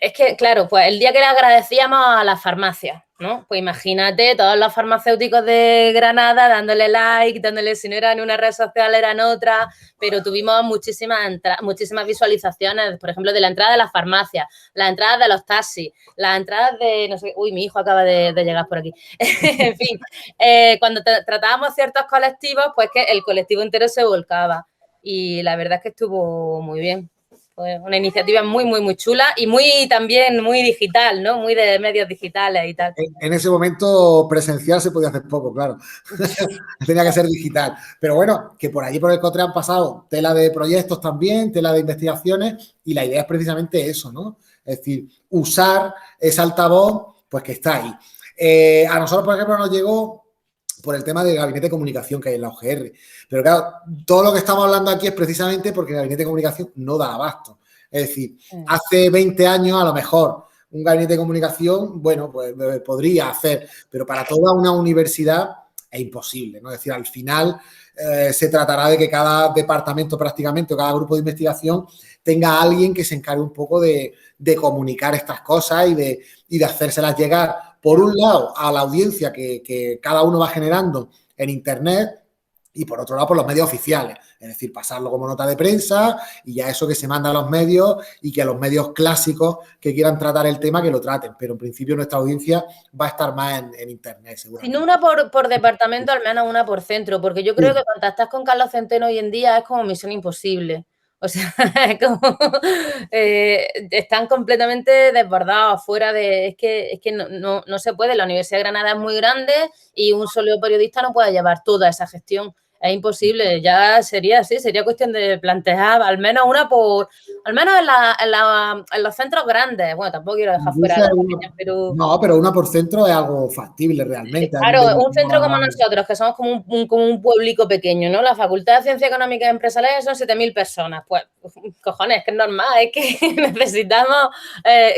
es que, claro, pues el día que le agradecíamos a las farmacias, ¿no? Pues imagínate todos los farmacéuticos de Granada dándole like, si no era en una red social era en otra, pero tuvimos muchísimas visualizaciones, por ejemplo, de la entrada de las farmacias, las entradas de los taxis, las entradas de, no sé, uy, mi hijo acaba de llegar por aquí. En fin, cuando tratábamos ciertos colectivos, pues que el colectivo entero se volcaba y la verdad es que estuvo muy bien. Una iniciativa muy chula y también muy digital, ¿no? Muy de medios digitales y tal. En ese momento presencial se podía hacer poco, claro. Tenía que ser digital. Pero bueno, que por allí por el COTRE han pasado tela de proyectos también, tela de investigaciones y la idea es precisamente eso, ¿no? Es decir, usar ese altavoz, pues que está ahí. A nosotros, por ejemplo, nos llegó por el tema del gabinete de comunicación que hay en la UGR. Pero claro, todo lo que estamos hablando aquí es precisamente porque el gabinete de comunicación no da abasto. Es decir, hace 20 años a lo mejor un gabinete de comunicación, bueno, pues podría hacer, pero para toda una universidad es imposible, ¿no? Es decir, al final se tratará de que cada departamento prácticamente o cada grupo de investigación tenga a alguien que se encargue un poco de comunicar estas cosas y de hacérselas llegar, por un lado, a la audiencia que cada uno va generando en Internet y, por otro lado, por los medios oficiales. Es decir, pasarlo como nota de prensa y ya eso que se manda a los medios y que a los medios clásicos que quieran tratar el tema que lo traten. Pero, en principio, nuestra audiencia va a estar más en Internet, seguramente. Si no una por departamento, al menos una por centro, porque yo creo que contactar con Carlos Centeno hoy en día es como misión imposible. O sea, están completamente desbordados, fuera de... Es que no se puede. La Universidad de Granada es muy grande y un solo periodista no puede llevar toda esa gestión. Es imposible. Ya sería así, sería cuestión de plantear al menos una por... Al menos en los centros grandes. Bueno, tampoco quiero dejar fuera a los pequeños, pero... No, pero una por centro es algo factible realmente. Claro, un centro como nosotros, que somos como un pueblico pequeño, ¿no? La Facultad de Ciencias Económicas y Empresariales son 7.000 personas. Pues, cojones, que es normal, es que necesitamos,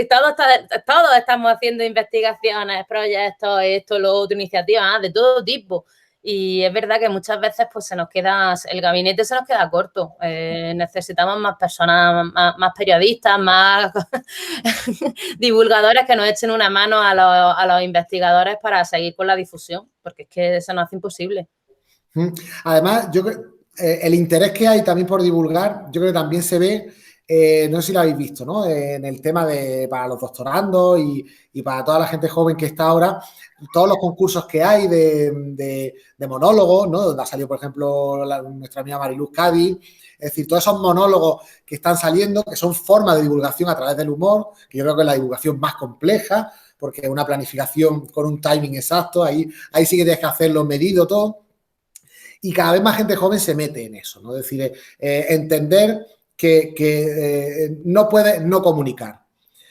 todos estamos haciendo investigaciones, proyectos, esto, lo otro, iniciativas, de todo tipo. Y es verdad que muchas veces pues el gabinete se nos queda corto. Necesitamos más personas, más periodistas, más divulgadores que nos echen una mano a los investigadores para seguir con la difusión, porque es que se nos hace imposible. Además, yo creo el interés que hay también por divulgar, yo creo que también se ve, no sé si lo habéis visto, ¿no? En el tema para los doctorandos y para toda la gente joven que está ahora, todos los concursos que hay de monólogos, ¿no? Donde ha salido, por ejemplo, nuestra amiga Mariluz Cádiz. Es decir, todos esos monólogos que están saliendo, que son formas de divulgación a través del humor, que yo creo que es la divulgación más compleja, porque es una planificación con un timing exacto, ahí sí que tienes que hacerlo medido todo. Y cada vez más gente joven se mete en eso, ¿no? Es decir, entender que no puedes no comunicar.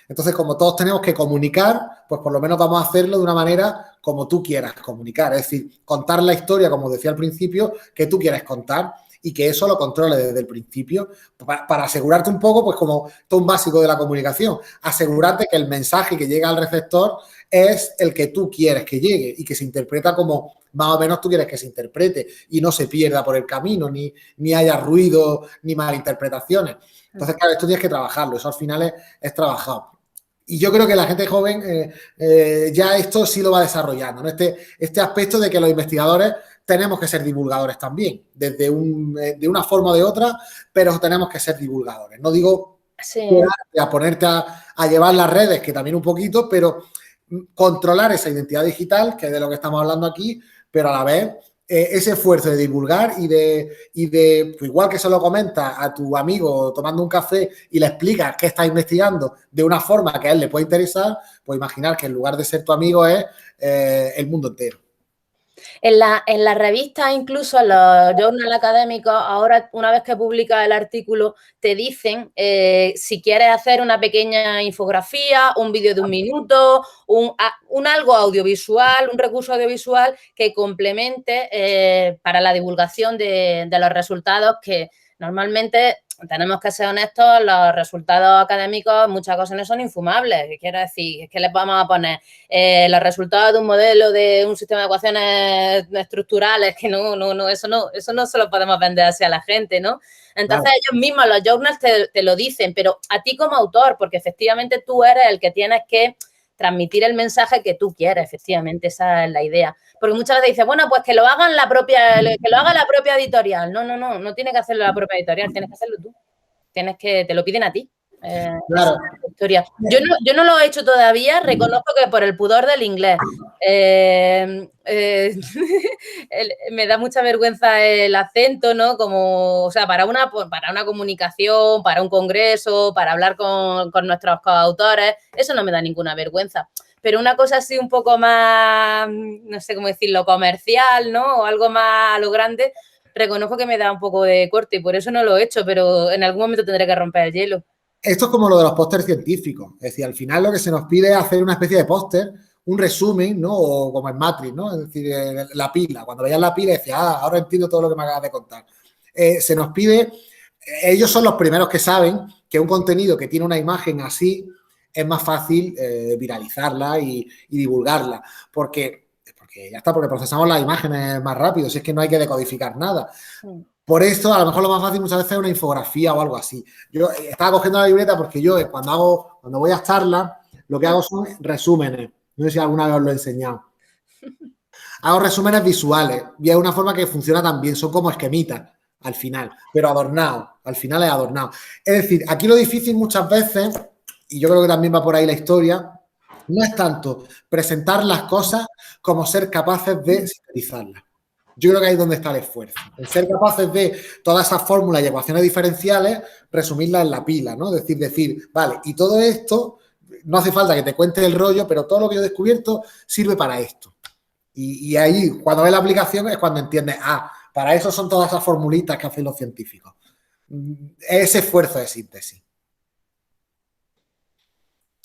Entonces, como todos tenemos que comunicar, pues por lo menos vamos a hacerlo de una manera como tú quieras comunicar. Es decir, contar la historia, como decía al principio, que tú quieres contar y que eso lo controle desde el principio para asegurarte un poco, pues como todo un básico de la comunicación, asegurarte que el mensaje que llega al receptor es el que tú quieres que llegue y que se interpreta como más o menos tú quieres que se interprete y no se pierda por el camino, ni haya ruido, ni malinterpretaciones. Entonces, claro, esto tienes que trabajarlo, eso al final es trabajado. y yo creo que la gente joven ya esto sí lo va desarrollando, ¿no? Este aspecto de que los investigadores tenemos que ser divulgadores también, de una forma o de otra, pero tenemos que ser divulgadores. No digo a ponerte a llevar las redes, que también un poquito, pero controlar esa identidad digital, que es de lo que estamos hablando aquí, pero a la vez ese esfuerzo de divulgar y de pues igual que se lo comenta a tu amigo tomando un café y le explicas qué está investigando de una forma que a él le puede interesar, pues imaginar que en lugar de ser tu amigo es el mundo entero. En la revista, incluso en los journals académicos, ahora una vez que publicas el artículo, te dicen si quieres hacer una pequeña infografía, un vídeo de 1 minuto, un algo audiovisual, un recurso audiovisual que complemente para la divulgación de los resultados que normalmente, tenemos que ser honestos, los resultados académicos en muchas ocasiones son infumables. ¿Qué quiero decir? Es que les vamos a poner los resultados de un modelo de un sistema de ecuaciones estructurales, que eso no se lo podemos vender así a la gente, ¿no? Entonces claro, ellos mismos, los journals te lo dicen, pero a ti como autor, porque efectivamente tú eres el que tienes que transmitir el mensaje que tú quieres, efectivamente, esa es la idea. Porque muchas veces dices, bueno, pues que lo haga la propia editorial. No tiene que hacerlo la propia editorial, tienes que hacerlo tú. Te lo piden a ti. Claro. Historia. Yo no lo he hecho todavía, reconozco que por el pudor del inglés. Me da mucha vergüenza el acento, ¿no? Como, o sea, para una comunicación, para un congreso, para hablar con nuestros coautores, eso no me da ninguna vergüenza. Pero una cosa así un poco más, no sé cómo decirlo, comercial, ¿no? O algo más a lo grande, reconozco que me da un poco de corte y por eso no lo he hecho, pero en algún momento tendré que romper el hielo. Esto es como lo de los pósters científicos. Es decir, al final lo que se nos pide es hacer una especie de póster, un resumen, ¿no? O como en Matrix, ¿no? Es decir, la pila. Cuando veías la pila decías, ahora entiendo todo lo que me acabas de contar. Se nos pide, ellos son los primeros que saben que un contenido que tiene una imagen así es más fácil viralizarla y divulgarla. Porque ya está, porque procesamos las imágenes más rápido, si es que no hay que decodificar nada. Por eso, a lo mejor lo más fácil muchas veces es una infografía o algo así. Yo estaba cogiendo la libreta porque yo cuando voy a charlas, lo que hago son resúmenes. No sé si alguna vez os lo he enseñado. Hago resúmenes visuales y es una forma que funciona también. Son como esquemitas al final, pero adornados. Al final es adornado. Es decir, aquí lo difícil muchas veces, y yo creo que también va por ahí la historia, no es tanto presentar las cosas como ser capaces de sintetizarlas. Yo creo que ahí es donde está el esfuerzo. El ser capaces de todas esas fórmulas y ecuaciones diferenciales, resumirlas en la pila, ¿no? Decir, vale, y todo esto, no hace falta que te cuente el rollo, pero todo lo que yo he descubierto sirve para esto. Y ahí, cuando ves la aplicación, es cuando entiendes, para eso son todas esas formulitas que hacen los científicos. Ese esfuerzo de síntesis.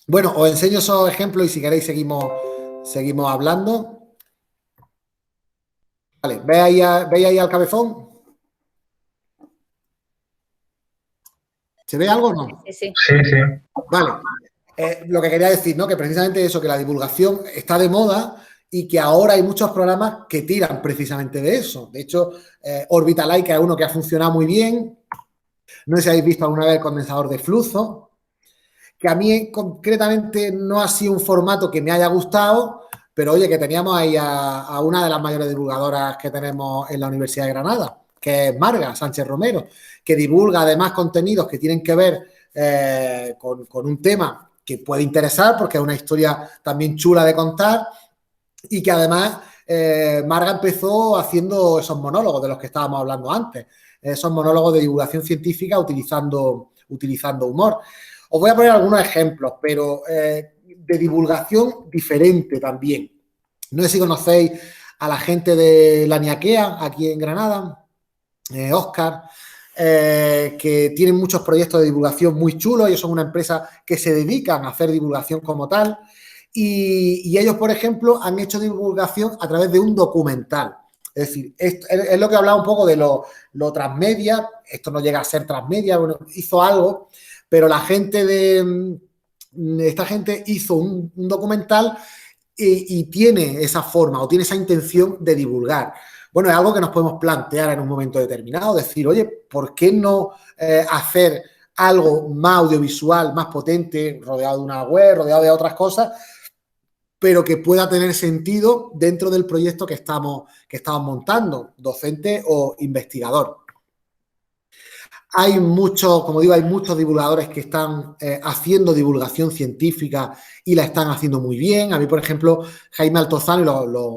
Bueno, os enseño esos ejemplos y si queréis seguimos hablando. Vale, ¿veis ahí al cabezón? ¿Se ve algo o no? Sí. Vale. Lo que quería decir, ¿no? Que precisamente eso, que la divulgación está de moda y que ahora hay muchos programas que tiran precisamente de eso. De hecho, Orbitalight, que es uno que ha funcionado muy bien. No sé si habéis visto alguna vez el condensador de flujo, que a mí concretamente no ha sido un formato que me haya gustado, pero oye, que teníamos ahí a una de las mayores divulgadoras que tenemos en la Universidad de Granada, que es Marga Sánchez Romero, que divulga además contenidos que tienen que ver con un tema que puede interesar porque es una historia también chula de contar y que además Marga empezó haciendo esos monólogos de los que estábamos hablando antes, esos monólogos de divulgación científica utilizando humor. Os voy a poner algunos ejemplos, pero de divulgación diferente también. No sé si conocéis a la gente de la Niaquea, aquí en Granada, Óscar, que tienen muchos proyectos de divulgación muy chulos. Ellos son una empresa que se dedican a hacer divulgación como tal. Y ellos, por ejemplo, han hecho divulgación a través de un documental. Es decir, es lo que hablaba un poco de lo transmedia. Esto no llega a ser transmedia, bueno, hizo algo, pero esta gente hizo un documental y tiene esa forma o tiene esa intención de divulgar. Bueno, es algo que nos podemos plantear en un momento determinado, decir, oye, ¿por qué no hacer algo más audiovisual, más potente, rodeado de una web, rodeado de otras cosas, pero que pueda tener sentido dentro del proyecto que estamos montando, docente o investigador. Hay muchos, como digo, hay muchos divulgadores que están haciendo divulgación científica y la están haciendo muy bien. A mí, por ejemplo, Jaime Altozano y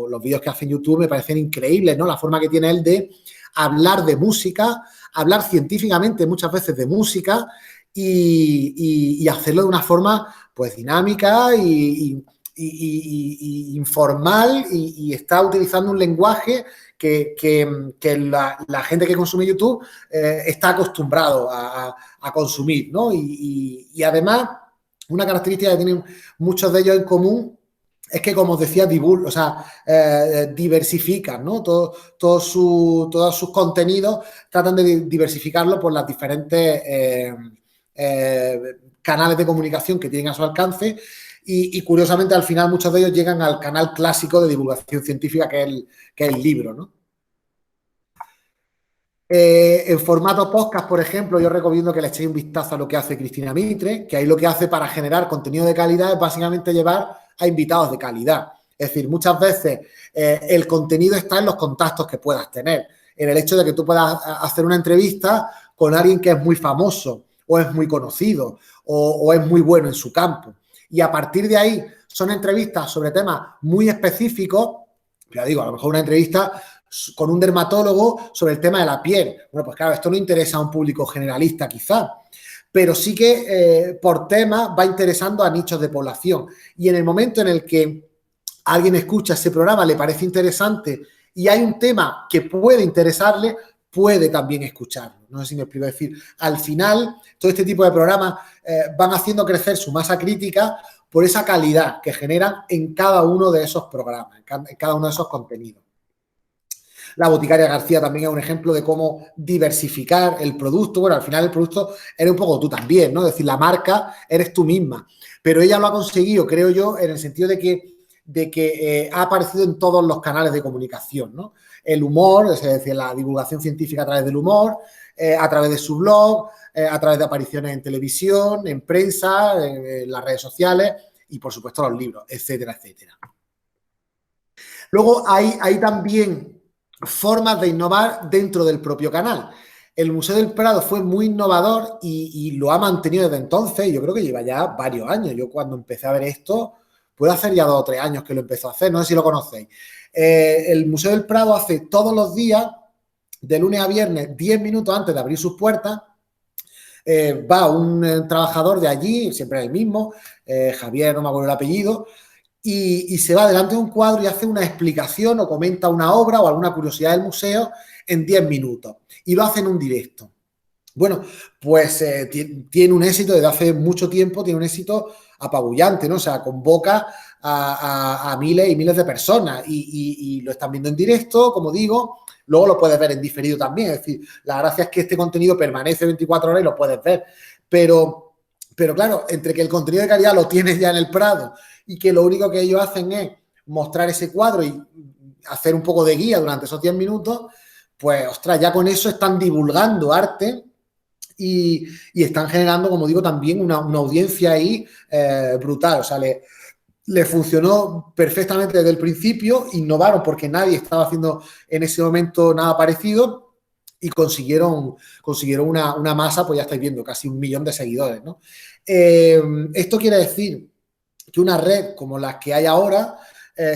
los vídeos que hace en YouTube me parecen increíbles, ¿no? La forma que tiene él de hablar de música, hablar científicamente muchas veces de música y hacerlo de una forma pues dinámica y informal y está utilizando un lenguaje que la gente que consume YouTube está acostumbrado a consumir, ¿no? Y además, una característica que tienen muchos de ellos en común es que, como os decía, diversifican, ¿no? Todos sus contenidos tratan de diversificarlo por las diferentes canales de comunicación que tienen a su alcance y curiosamente al final muchos de ellos llegan al canal clásico de divulgación científica que es el libro, ¿no? En formato podcast, por ejemplo, yo recomiendo que le echéis un vistazo a lo que hace Cristina Mitre, que ahí lo que hace para generar contenido de calidad es básicamente llevar a invitados de calidad. Es decir, muchas veces el contenido está en los contactos que puedas tener, en el hecho de que tú puedas hacer una entrevista con alguien que es muy famoso o es muy conocido o es muy bueno en su campo. Y a partir de ahí son entrevistas sobre temas muy específicos. Ya digo, a lo mejor una entrevista con un dermatólogo sobre el tema de la piel. Bueno, pues claro, esto no interesa a un público generalista quizá, pero sí que por tema va interesando a nichos de población. Y en el momento en el que alguien escucha ese programa, le parece interesante y hay un tema que puede interesarle, puede también escucharlo. No sé si me explico. Es decir, al final, todo este tipo de programas van haciendo crecer su masa crítica por esa calidad que generan en cada uno de esos programas, en cada uno de esos contenidos. La Boticaria García también es un ejemplo de cómo diversificar el producto. Bueno, al final el producto eres un poco tú también, ¿no? Es decir, la marca eres tú misma. Pero ella lo ha conseguido, creo yo, en el sentido de que ha aparecido en todos los canales de comunicación, ¿no? El humor, es decir, la divulgación científica a través del humor, a través de su blog, a través de apariciones en televisión, en prensa, en las redes sociales y, por supuesto, los libros, etcétera, etcétera. Luego hay también formas de innovar dentro del propio canal. El Museo del Prado fue muy innovador y lo ha mantenido desde entonces. Yo creo que lleva ya varios años. Yo cuando empecé a ver esto, puede hacer ya 2 o 3 años que lo empezó a hacer. No sé si lo conocéis. El Museo del Prado hace todos los días, de lunes a viernes, 10 minutos antes de abrir sus puertas, va un trabajador de allí, siempre el mismo, Javier, no me acuerdo el apellido, y se va delante de un cuadro y hace una explicación o comenta una obra o alguna curiosidad del museo en 10 minutos. Y lo hace en un directo. Bueno, pues tiene un éxito desde hace mucho tiempo, tiene un éxito apabullante, ¿no? O sea, convoca a miles y miles de personas y lo están viendo en directo, como digo, luego lo puedes ver en diferido también. Es decir, la gracia es que este contenido permanece 24 horas y lo puedes ver. Pero claro, entre que el contenido de calidad lo tienes ya en el Prado y que lo único que ellos hacen es mostrar ese cuadro y hacer un poco de guía durante esos 10 minutos, pues, ostras, ya con eso están divulgando arte y están generando, como digo, también una audiencia ahí brutal. O sea, le funcionó perfectamente desde el principio, innovaron porque nadie estaba haciendo en ese momento nada parecido y consiguieron una masa, pues ya estáis viendo, casi 1 millón de seguidores, ¿no? Esto quiere decir que una red como las que hay ahora,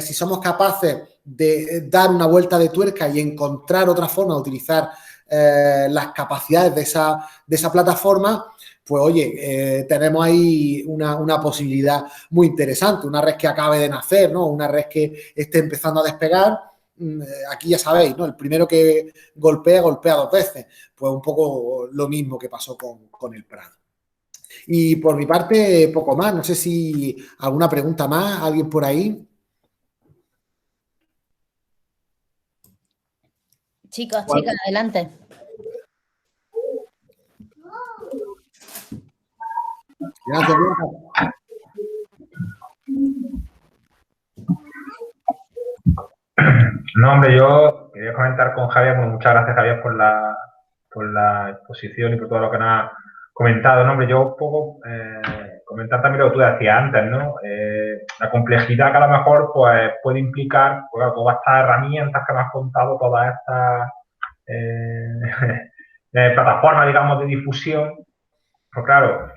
si somos capaces de dar una vuelta de tuerca y encontrar otra forma de utilizar las capacidades de esa plataforma, pues oye, tenemos ahí una posibilidad muy interesante, una red que acabe de nacer, ¿no? Una red que esté empezando a despegar. Aquí ya sabéis, ¿no? El primero que golpea 2 veces. Pues un poco lo mismo que pasó con el Prado. Y por mi parte, poco más. No sé si alguna pregunta más, alguien por ahí. Chicos, chicas, adelante. Gracias, No, hombre, yo quería comentar con Javier, bueno, muchas gracias, Javier, por la exposición y por todo lo que nos ha comentado, ¿no? Hombre, yo un poco comentar también lo que tú decías antes, ¿no? La complejidad que a lo mejor pues, puede implicar pues, todas estas herramientas que me has contado, todas estas plataformas, digamos, de difusión. Pues claro,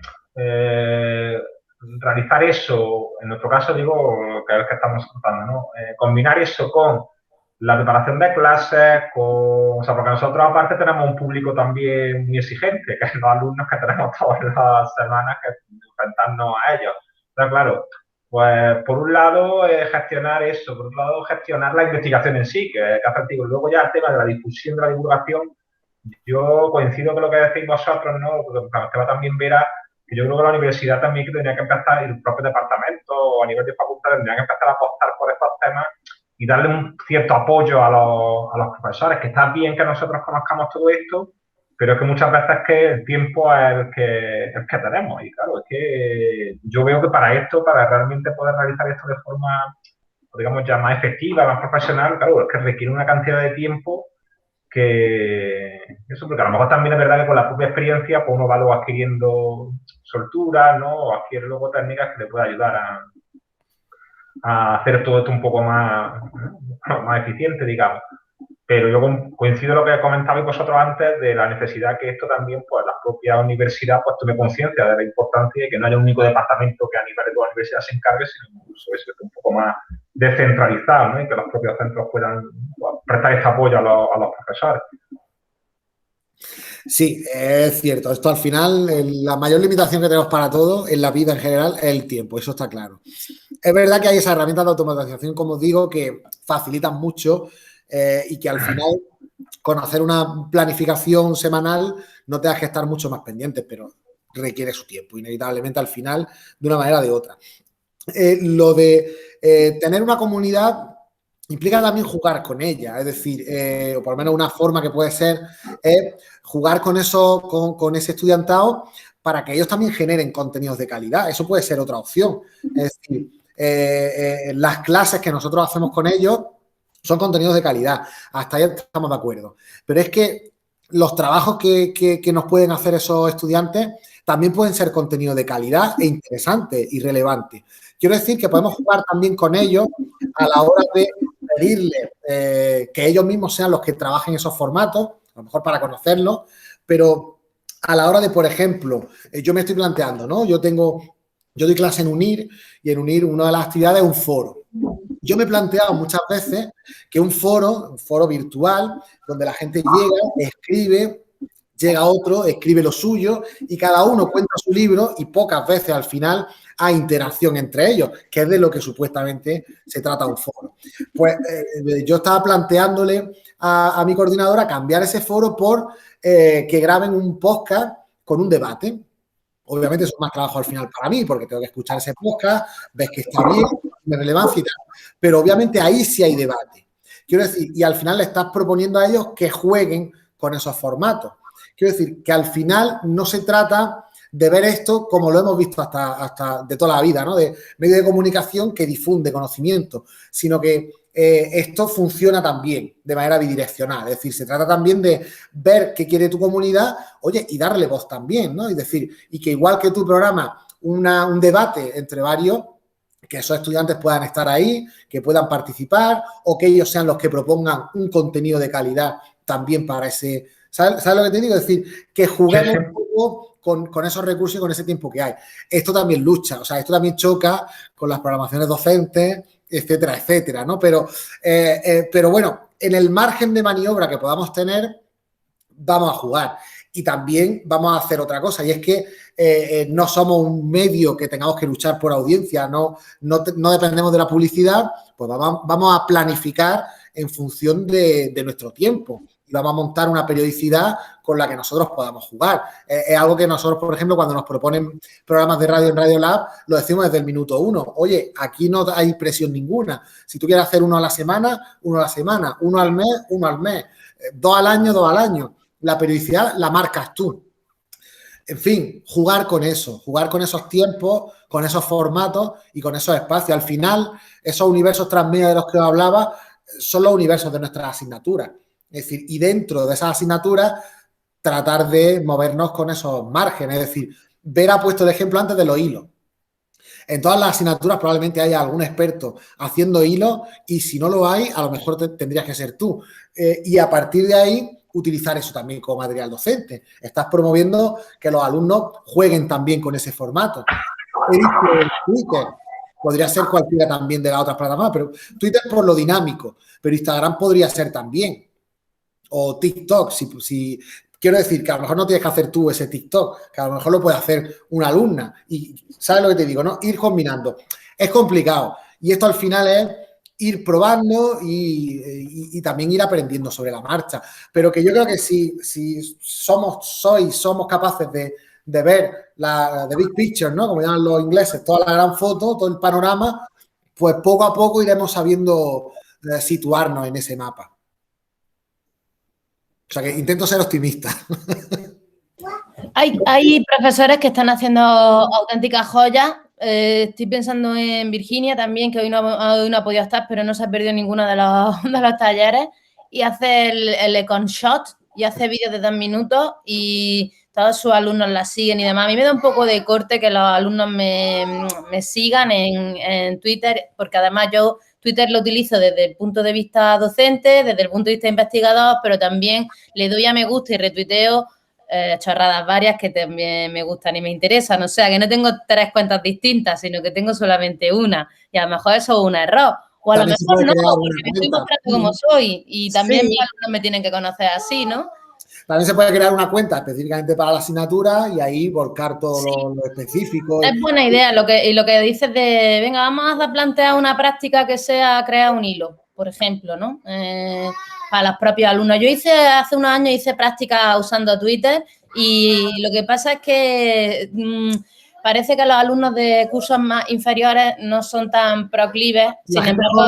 realizar eso, en nuestro caso digo, que es lo que estamos contando, ¿no? Combinar eso con la preparación de clases, o sea, porque nosotros aparte tenemos un público también muy exigente, que es los alumnos que tenemos todas las semanas que enfrentarnos a ellos. Pero claro, pues por un lado gestionar eso, por otro lado gestionar la investigación en sí, que es efectivo. Luego ya el tema de la difusión, de la divulgación, yo coincido con lo que decís vosotros, ¿no? Porque que va también verá que yo creo que la universidad también tendría que empezar, y el propio departamento o a nivel de facultad tendría que empezar a apostar por estos temas y darle un cierto apoyo a los profesores, que está bien que nosotros conozcamos todo esto, pero es que muchas veces que el tiempo es el que tenemos. Y claro, es que yo veo que para esto, para realmente poder realizar esto de forma, digamos, ya más efectiva, más profesional, claro, es que requiere una cantidad de tiempo que eso, porque a lo mejor también es verdad que con la propia experiencia pues uno va luego adquiriendo soltura, ¿no? O adquiere luego técnicas que le pueden ayudar a hacer todo esto un poco más eficiente, digamos. Pero yo coincido en lo que comentabais vosotros antes de la necesidad que esto también, pues la propia universidad pues tome conciencia de la importancia y que no haya un único departamento que a nivel de toda la universidad se encargue, sino incluso eso, un poco más descentralizado, ¿no? Y que los propios centros puedan pues, prestar este apoyo a los profesores. Sí, es cierto. Esto al final, la mayor limitación que tenemos para todo en la vida en general es el tiempo, eso está claro. Es verdad que hay esas herramientas de automatización, como os digo, que facilitan mucho y que al final con hacer una planificación semanal no tengas que estar mucho más pendientes, pero requiere su tiempo, inevitablemente al final, de una manera o de otra. Lo de tener una comunidad implica también jugar con ella, es decir, o por lo menos una forma que puede ser es jugar con eso, con ese estudiantado para que ellos también generen contenidos de calidad. Eso puede ser otra opción. Es decir, las clases que nosotros hacemos con ellos son contenidos de calidad. Hasta ahí estamos de acuerdo. Pero es que los trabajos que nos pueden hacer esos estudiantes también pueden ser contenido de calidad e interesante y relevante. Quiero decir que podemos jugar también con ellos a la hora de pedirles que ellos mismos sean los que trabajen esos formatos, a lo mejor para conocerlos, pero a la hora de, por ejemplo, yo me estoy planteando, ¿no? Yo doy clase en UNIR y en UNIR una de las actividades es un foro. Yo me he planteado muchas veces que un foro virtual, donde la gente llega, escribe, llega otro, escribe lo suyo y cada uno cuenta su libro y pocas veces al final hay interacción entre ellos, que es de lo que supuestamente se trata un foro. Pues yo estaba planteándole a mi coordinadora cambiar ese foro por que graben un podcast con un debate. Obviamente eso es más trabajo al final para mí, porque tengo que escuchar ese podcast, ves que está bien, de relevancia y tal. Pero obviamente ahí sí hay debate. Quiero decir, y al final le estás proponiendo a ellos que jueguen con esos formatos. Quiero decir, que al final no se trata de ver esto como lo hemos visto hasta de toda la vida, ¿no? De medio de comunicación que difunde conocimiento, sino que esto funciona también de manera bidireccional. Es decir, se trata también de ver qué quiere tu comunidad, oye, y darle voz también, ¿no? Es decir, y que igual que tu programa un debate entre varios, que esos estudiantes puedan estar ahí, que puedan participar o que ellos sean los que propongan un contenido de calidad también para ese... ¿Sabes lo que te digo? Es decir, que juguemos un poco con esos recursos y con ese tiempo que hay. Esto también lucha, o sea, esto también choca con las programaciones docentes, etcétera, etcétera, ¿no? Pero bueno, en el margen de maniobra que podamos tener, vamos a jugar. Y también vamos a hacer otra cosa, y es que no somos un medio que tengamos que luchar por audiencia, no dependemos de la publicidad, pues vamos a planificar en función de nuestro tiempo. Y vamos a montar una periodicidad con la que nosotros podamos jugar. Es algo que nosotros, por ejemplo, cuando nos proponen programas de radio en Radio Lab, lo decimos desde el minuto 1. Oye, aquí no hay presión ninguna. Si tú quieres hacer uno a la semana, uno al mes, 2 al año, 2 al año. La periodicidad la marcas tú. En fin, jugar con eso, jugar con esos tiempos, con esos formatos y con esos espacios. Al final, esos universos transmedia de los que os hablaba son los universos de nuestras asignaturas. Es decir, y dentro de esas asignaturas tratar de movernos con esos márgenes. Es decir, Vera ha puesto el ejemplo antes de los hilos. En todas las asignaturas probablemente haya algún experto haciendo hilos y si no lo hay, a lo mejor tendrías que ser tú. Y a partir de ahí, utilizar eso también como material docente. Estás promoviendo que los alumnos jueguen también con ese formato. He dicho Twitter, podría ser cualquiera también de las otras plataformas, pero Twitter por lo dinámico, pero Instagram podría ser también. O TikTok, si quiero decir que a lo mejor no tienes que hacer tú ese TikTok, que a lo mejor lo puede hacer una alumna. Y ¿sabes lo que te digo, no? Ir combinando. Es complicado. Y esto al final es ir probando y también ir aprendiendo sobre la marcha. Pero que yo creo que si somos capaces de ver la big picture, ¿no? Como llaman los ingleses, toda la gran foto, todo el panorama, pues poco a poco iremos sabiendo situarnos en ese mapa. O sea que intento ser optimista. Hay profesores que están haciendo auténticas joyas. Estoy pensando en Virginia también, que hoy no ha podido estar, pero no se ha perdido ninguno de los talleres. Y hace el Econ Shot y hace vídeos de 2 minutos y todos sus alumnos la siguen y demás. A mí me da un poco de corte que los alumnos me sigan en Twitter, porque además yo Twitter lo utilizo desde el punto de vista docente, desde el punto de vista investigador, pero también le doy a me gusta y retuiteo chorradas varias que también me gustan y me interesan. O sea, que no tengo 3 cuentas distintas, sino que tengo solamente una. Y a lo mejor eso es un error. O a lo mejor no, porque me estoy mostrando como soy. Y también mis alumnos me tienen que conocer así, ¿no? También se puede crear una cuenta específicamente para la asignatura y ahí volcar todo lo específico. Es buena idea lo que dices de, venga, vamos a plantear una práctica que sea crear un hilo, por ejemplo, ¿no? Para los propios alumnos. Yo hace unos años hice prácticas usando Twitter y lo que pasa es que parece que los alumnos de cursos más inferiores no son tan proclives. Sin embargo,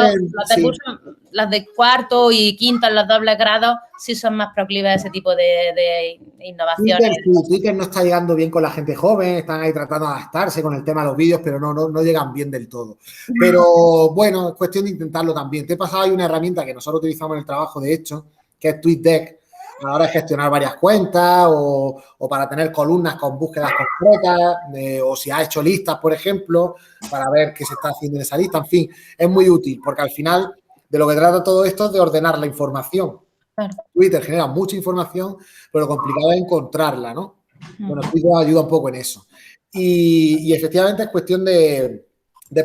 las de cuarto y quinto en los dobles grados sí son más proclives a ese tipo de innovaciones. Twitter no está llegando bien con la gente joven, están ahí tratando de adaptarse con el tema de los vídeos, pero no llegan bien del todo. Pero bueno, es cuestión de intentarlo también. Te he pasado ahí una herramienta que nosotros utilizamos en el trabajo, de hecho, que es TweetDeck. A la hora de gestionar varias cuentas o para tener columnas con búsquedas concretas o si has hecho listas, por ejemplo, para ver qué se está haciendo en esa lista. En fin, es muy útil porque al final de lo que trata todo esto es de ordenar la información. Claro. Twitter genera mucha información, pero lo complicado es encontrarla, ¿no? Bueno, Twitter ayuda un poco en eso. Y efectivamente es cuestión de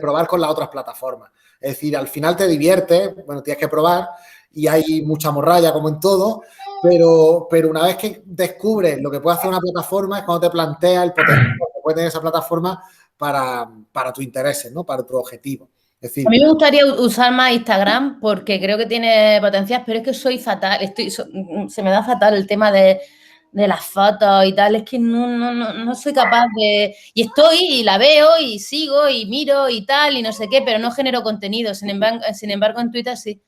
probar con las otras plataformas. Es decir, al final te diviertes, bueno, tienes que probar y hay mucha morralla como en todo, pero una vez que descubres lo que puede hacer una plataforma es cuando te planteas el potencial que puede tener esa plataforma para tus intereses, ¿no? Para tu objetivo. Es decir, a mí me gustaría usar más Instagram porque creo que tiene potencial, pero es que soy fatal, se me da fatal el tema de las fotos y tal, es que no soy capaz de... Y estoy y la veo y sigo y miro y tal y no sé qué, pero no genero contenido. Sin embargo en Twitter sí.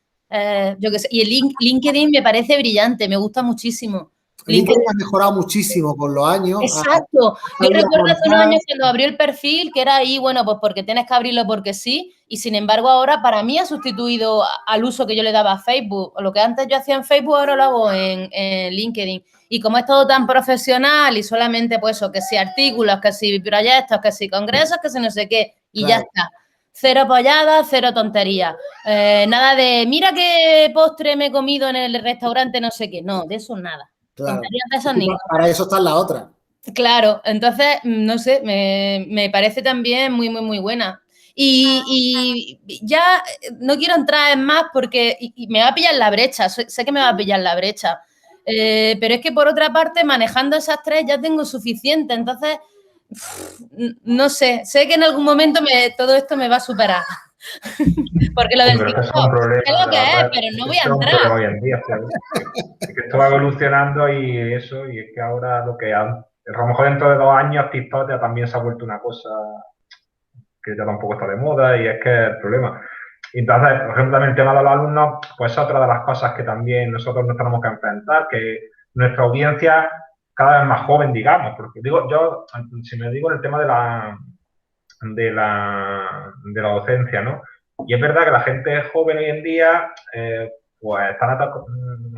Yo qué sé. Y el LinkedIn me parece brillante, me gusta muchísimo. LinkedIn ha mejorado muchísimo con los años. Exacto. Yo recuerdo hace unos años cuando abrió el perfil, que era ahí, bueno, pues porque tienes que abrirlo porque sí, y sin embargo ahora para mí ha sustituido al uso que yo le daba a Facebook. Lo que antes yo hacía en Facebook, ahora lo hago en LinkedIn. Y como es todo tan profesional y solamente pues eso, que si artículos, que si proyectos, que si congresos, que si no sé qué, y claro, ya está. Cero apoyadas, cero tonterías. Nada de, mira qué postre me he comido en el restaurante, no sé qué. No, de eso nada. Claro. Para eso está la otra. Claro, entonces, no sé, me parece también muy, muy, muy buena. Y ya no quiero entrar en más porque me va a pillar la brecha, sé que me va a pillar la brecha. Pero es que por otra parte, manejando esas 3 ya tengo suficiente, entonces, no sé que en algún momento todo esto me va a superar. Porque lo del TikTok, es lo que es, pero no voy a entrar. Hoy en día, es que esto va evolucionando y es que ahora lo que a lo mejor dentro de 2 años TikTok ya también se ha vuelto una cosa que ya tampoco está de moda y es que es el problema. Entonces, por ejemplo, también el tema de los alumnos, pues es otra de las cosas que también nosotros nos tenemos que enfrentar, que nuestra audiencia cada vez más joven, digamos, porque digo, yo, si me digo en el tema de la docencia, ¿no? Y es verdad que la gente joven hoy en día, pues están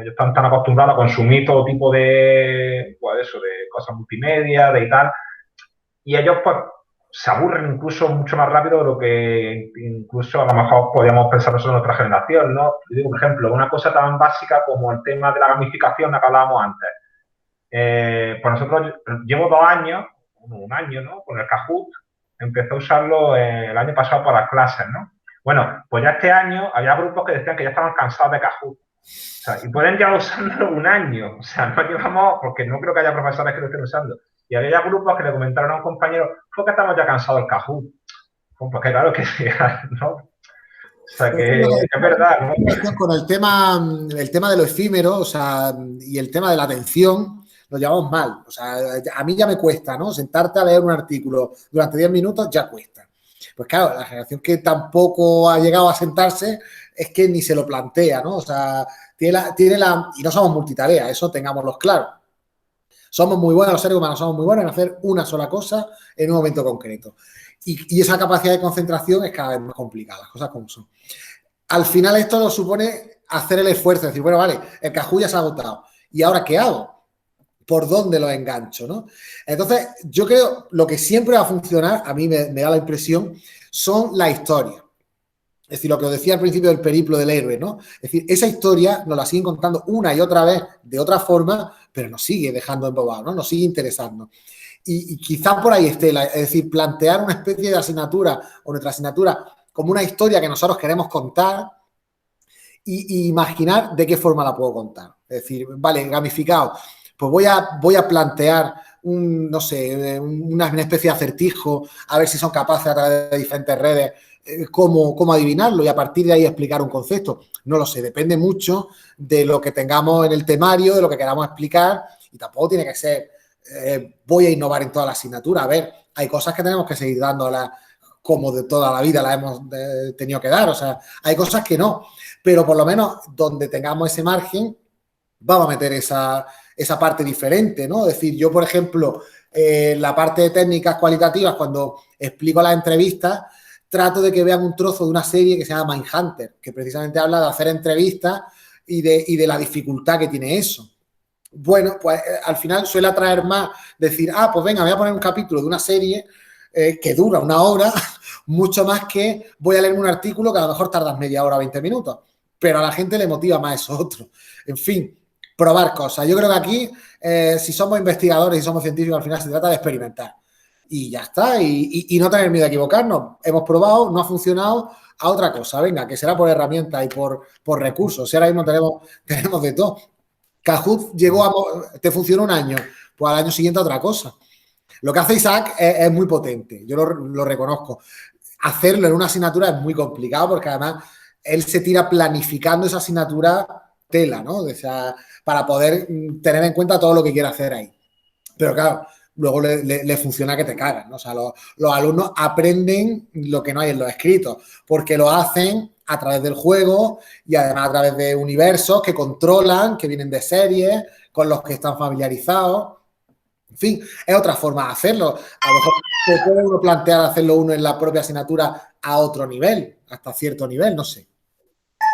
ellos están tan acostumbrados a consumir todo tipo de, pues eso, de cosas multimedia, de y tal, y ellos pues se aburren incluso mucho más rápido de lo que incluso a lo mejor podíamos pensar nosotros en nuestra generación, ¿no? Yo digo, por ejemplo, una cosa tan básica como el tema de la gamificación de que hablábamos antes. Pues nosotros llevo 2 años, un año, ¿no? Con el Kahoot, empecé a usarlo el año pasado para las clases, ¿no? Bueno, pues ya este año había grupos que decían que ya estaban cansados de Kahoot. O sea, y pueden llevar usándolo un año. O sea, no llevamos, porque no creo que haya profesores que lo estén usando. Y había grupos que le comentaron a un compañero, ¿por qué estamos ya cansados del Kahoot? Pues que claro que sí, ¿no? O sea, que es verdad, ¿no? Con el tema de lo efímero, o sea, y el tema de la atención, lo llevamos mal. O sea, a mí ya me cuesta, ¿no? Sentarte a leer un artículo durante 10 minutos ya cuesta. Pues claro, la generación que tampoco ha llegado a sentarse es que ni se lo plantea, ¿no? O sea, y no somos multitarea, eso tengámoslo claro. Somos muy buenos, los seres humanos somos muy buenos en hacer una sola cosa en un momento concreto. Y esa capacidad de concentración es cada vez más complicada, las cosas como son. Al final esto nos supone hacer el esfuerzo, decir, bueno, vale, el Kahoot ya se ha agotado. ¿Y ahora qué hago? ¿Por dónde lo engancho, no? Entonces, yo creo lo que siempre va a funcionar, a mí me da la impresión, son las historias. Es decir, lo que os decía al principio del periplo del héroe, ¿no? Es decir, esa historia nos la siguen contando una y otra vez de otra forma, pero nos sigue dejando embobados, ¿no? Nos sigue interesando. Y quizá por ahí esté, es decir, plantear una especie de asignatura o nuestra asignatura como una historia que nosotros queremos contar y imaginar de qué forma la puedo contar. Es decir, vale, gamificado, pues voy a plantear no sé, una especie de acertijo, a ver si son capaces a través de diferentes redes cómo adivinarlo y a partir de ahí explicar un concepto. No lo sé, depende mucho de lo que tengamos en el temario, de lo que queramos explicar y tampoco tiene que ser voy a innovar en toda la asignatura. A ver, hay cosas que tenemos que seguir dándolas como de toda la vida las hemos tenido que dar. O sea, hay cosas que no, pero por lo menos donde tengamos ese margen vamos a meter esa parte diferente, ¿no? Es decir, yo, por ejemplo, la parte de técnicas cualitativas, cuando explico las entrevistas, trato de que vean un trozo de una serie que se llama Mindhunter, que precisamente habla de hacer entrevistas y de la dificultad que tiene eso. Bueno, pues al final suele atraer más decir, pues venga, voy a poner un capítulo de una serie que dura 1 hora, mucho más que voy a leer un artículo que a lo mejor tardas media hora, 20 minutos, pero a la gente le motiva más eso otro. En fin, probar cosas. Yo creo que aquí, si somos investigadores y somos científicos, al final se trata de experimentar. Y ya está, y no tener miedo a equivocarnos. Hemos probado, no ha funcionado, a otra cosa, venga, que será por herramientas y por recursos. Si ahora mismo tenemos de todo. Kahoot te funcionó 1 año, pues al año siguiente otra cosa. Lo que hace Isaac es muy potente, yo lo reconozco. Hacerlo en una asignatura es muy complicado porque además él se tira planificando esa asignatura tela, ¿no? O sea, para poder tener en cuenta todo lo que quiere hacer ahí. Pero claro, luego le funciona que te cagas, ¿no? O sea, los alumnos aprenden lo que no hay en los escritos, porque lo hacen a través del juego y además a través de universos que controlan, que vienen de series, con los que están familiarizados. En fin, es otra forma de hacerlo. A lo mejor se puede uno plantear hacerlo uno en la propia asignatura a otro nivel, hasta cierto nivel, no sé.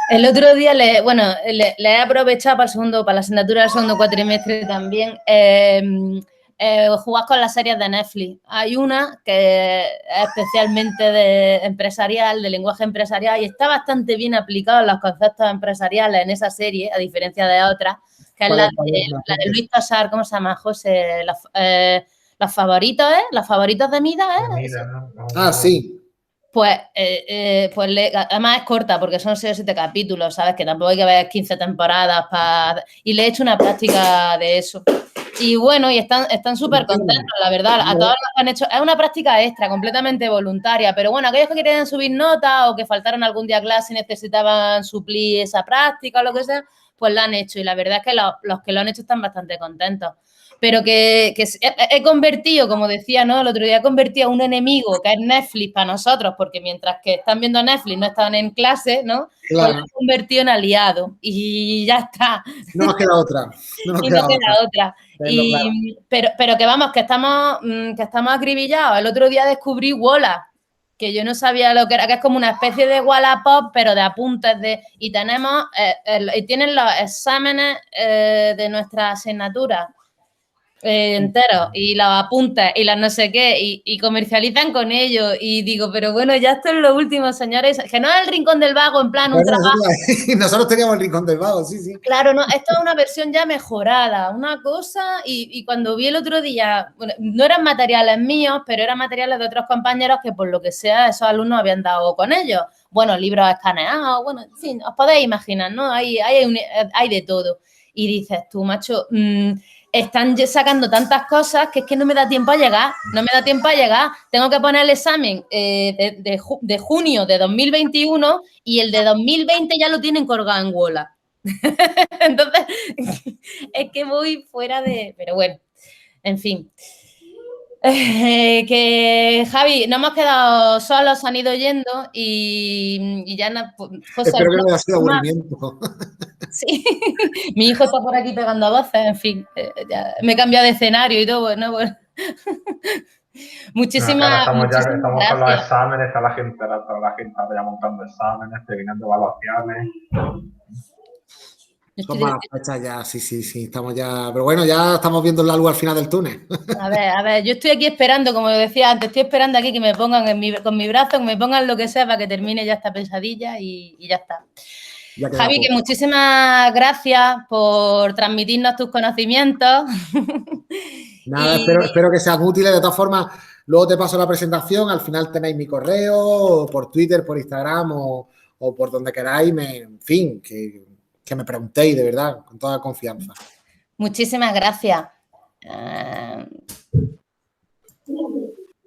El otro día le he aprovechado para la asignatura del segundo cuatrimestre también, jugar con las series de Netflix. Hay una que es especialmente de empresarial, de lenguaje empresarial, y está bastante bien aplicado en los conceptos empresariales en esa serie, a diferencia de otras, que es la de Luis Tosar, ¿cómo se llama, José? Los favoritos, ¿eh? Los favoritos de Mida, ¿eh? Ah, sí. Pues además es corta porque son 6 o 7 capítulos, ¿sabes? Que tampoco hay que ver 15 temporadas y le he hecho una práctica de eso. Y bueno, y están súper contentos, la verdad. A todos los que han hecho, es una práctica extra, completamente voluntaria, pero bueno, aquellos que querían subir notas o que faltaron algún día a clase y necesitaban suplir esa práctica o lo que sea, pues la han hecho. Y la verdad es que los que lo han hecho están bastante contentos. Pero que he convertido, como decía, ¿no? El otro día he convertido a un enemigo que es Netflix para nosotros, porque mientras que están viendo Netflix no están en clase, ¿no? Claro. Pues lo he convertido en aliado y ya está. No nos queda otra. No nos queda otra. Pero que vamos, que estamos acribillados. El otro día descubrí Wallace, que yo no sabía lo que era, que es como una especie de Wallapop, pero de apuntes y tenemos, y tienen los exámenes de nuestra asignatura enteros, y los apuntes, y las no sé qué, y comercializan con ellos, y digo, pero bueno, ya esto es lo último, señores, que no es el rincón del vago, en plan, un trabajo. Nosotros teníamos el rincón del vago, sí, sí. Claro, no, esto es una versión ya mejorada, una cosa, y cuando vi el otro día, bueno, no eran materiales míos, pero eran materiales de otros compañeros que por lo que sea esos alumnos habían dado con ellos. Bueno, libros escaneados, bueno, en fin, os podéis imaginar, ¿no? Hay de todo. Y dices tú, macho, están sacando tantas cosas que es que no me da tiempo a llegar, Tengo que poner el examen de junio de 2021 y el de 2020 ya lo tienen colgado en Walla. Entonces, es que voy fuera de... Pero bueno, en fin. Que Javi, nos hemos quedado solos, se han ido yendo y ya José, espero que no haya sido aburrimiento. Sí, mi hijo está por aquí pegando voces, en fin, ya me he cambiado de escenario y todo, bueno. Muchísimas gracias. Estamos con los exámenes, está la gente ya montando exámenes, terminando evaluaciones. Son malas fechas ya, sí, estamos ya... Pero bueno, ya estamos viendo la luz al final del túnel. A ver, yo estoy aquí esperando, como decía antes, estoy esperando aquí que me pongan con mi brazo, que me pongan lo que sea para que termine ya esta pesadilla y ya está. Javi, que muchísimas gracias por transmitirnos tus conocimientos. Nada, espero que sean útiles. De todas formas, luego te paso la presentación. Al final tenéis mi correo, por Twitter, por Instagram o por donde queráis. En fin, que me preguntéis, de verdad, con toda confianza. Muchísimas gracias.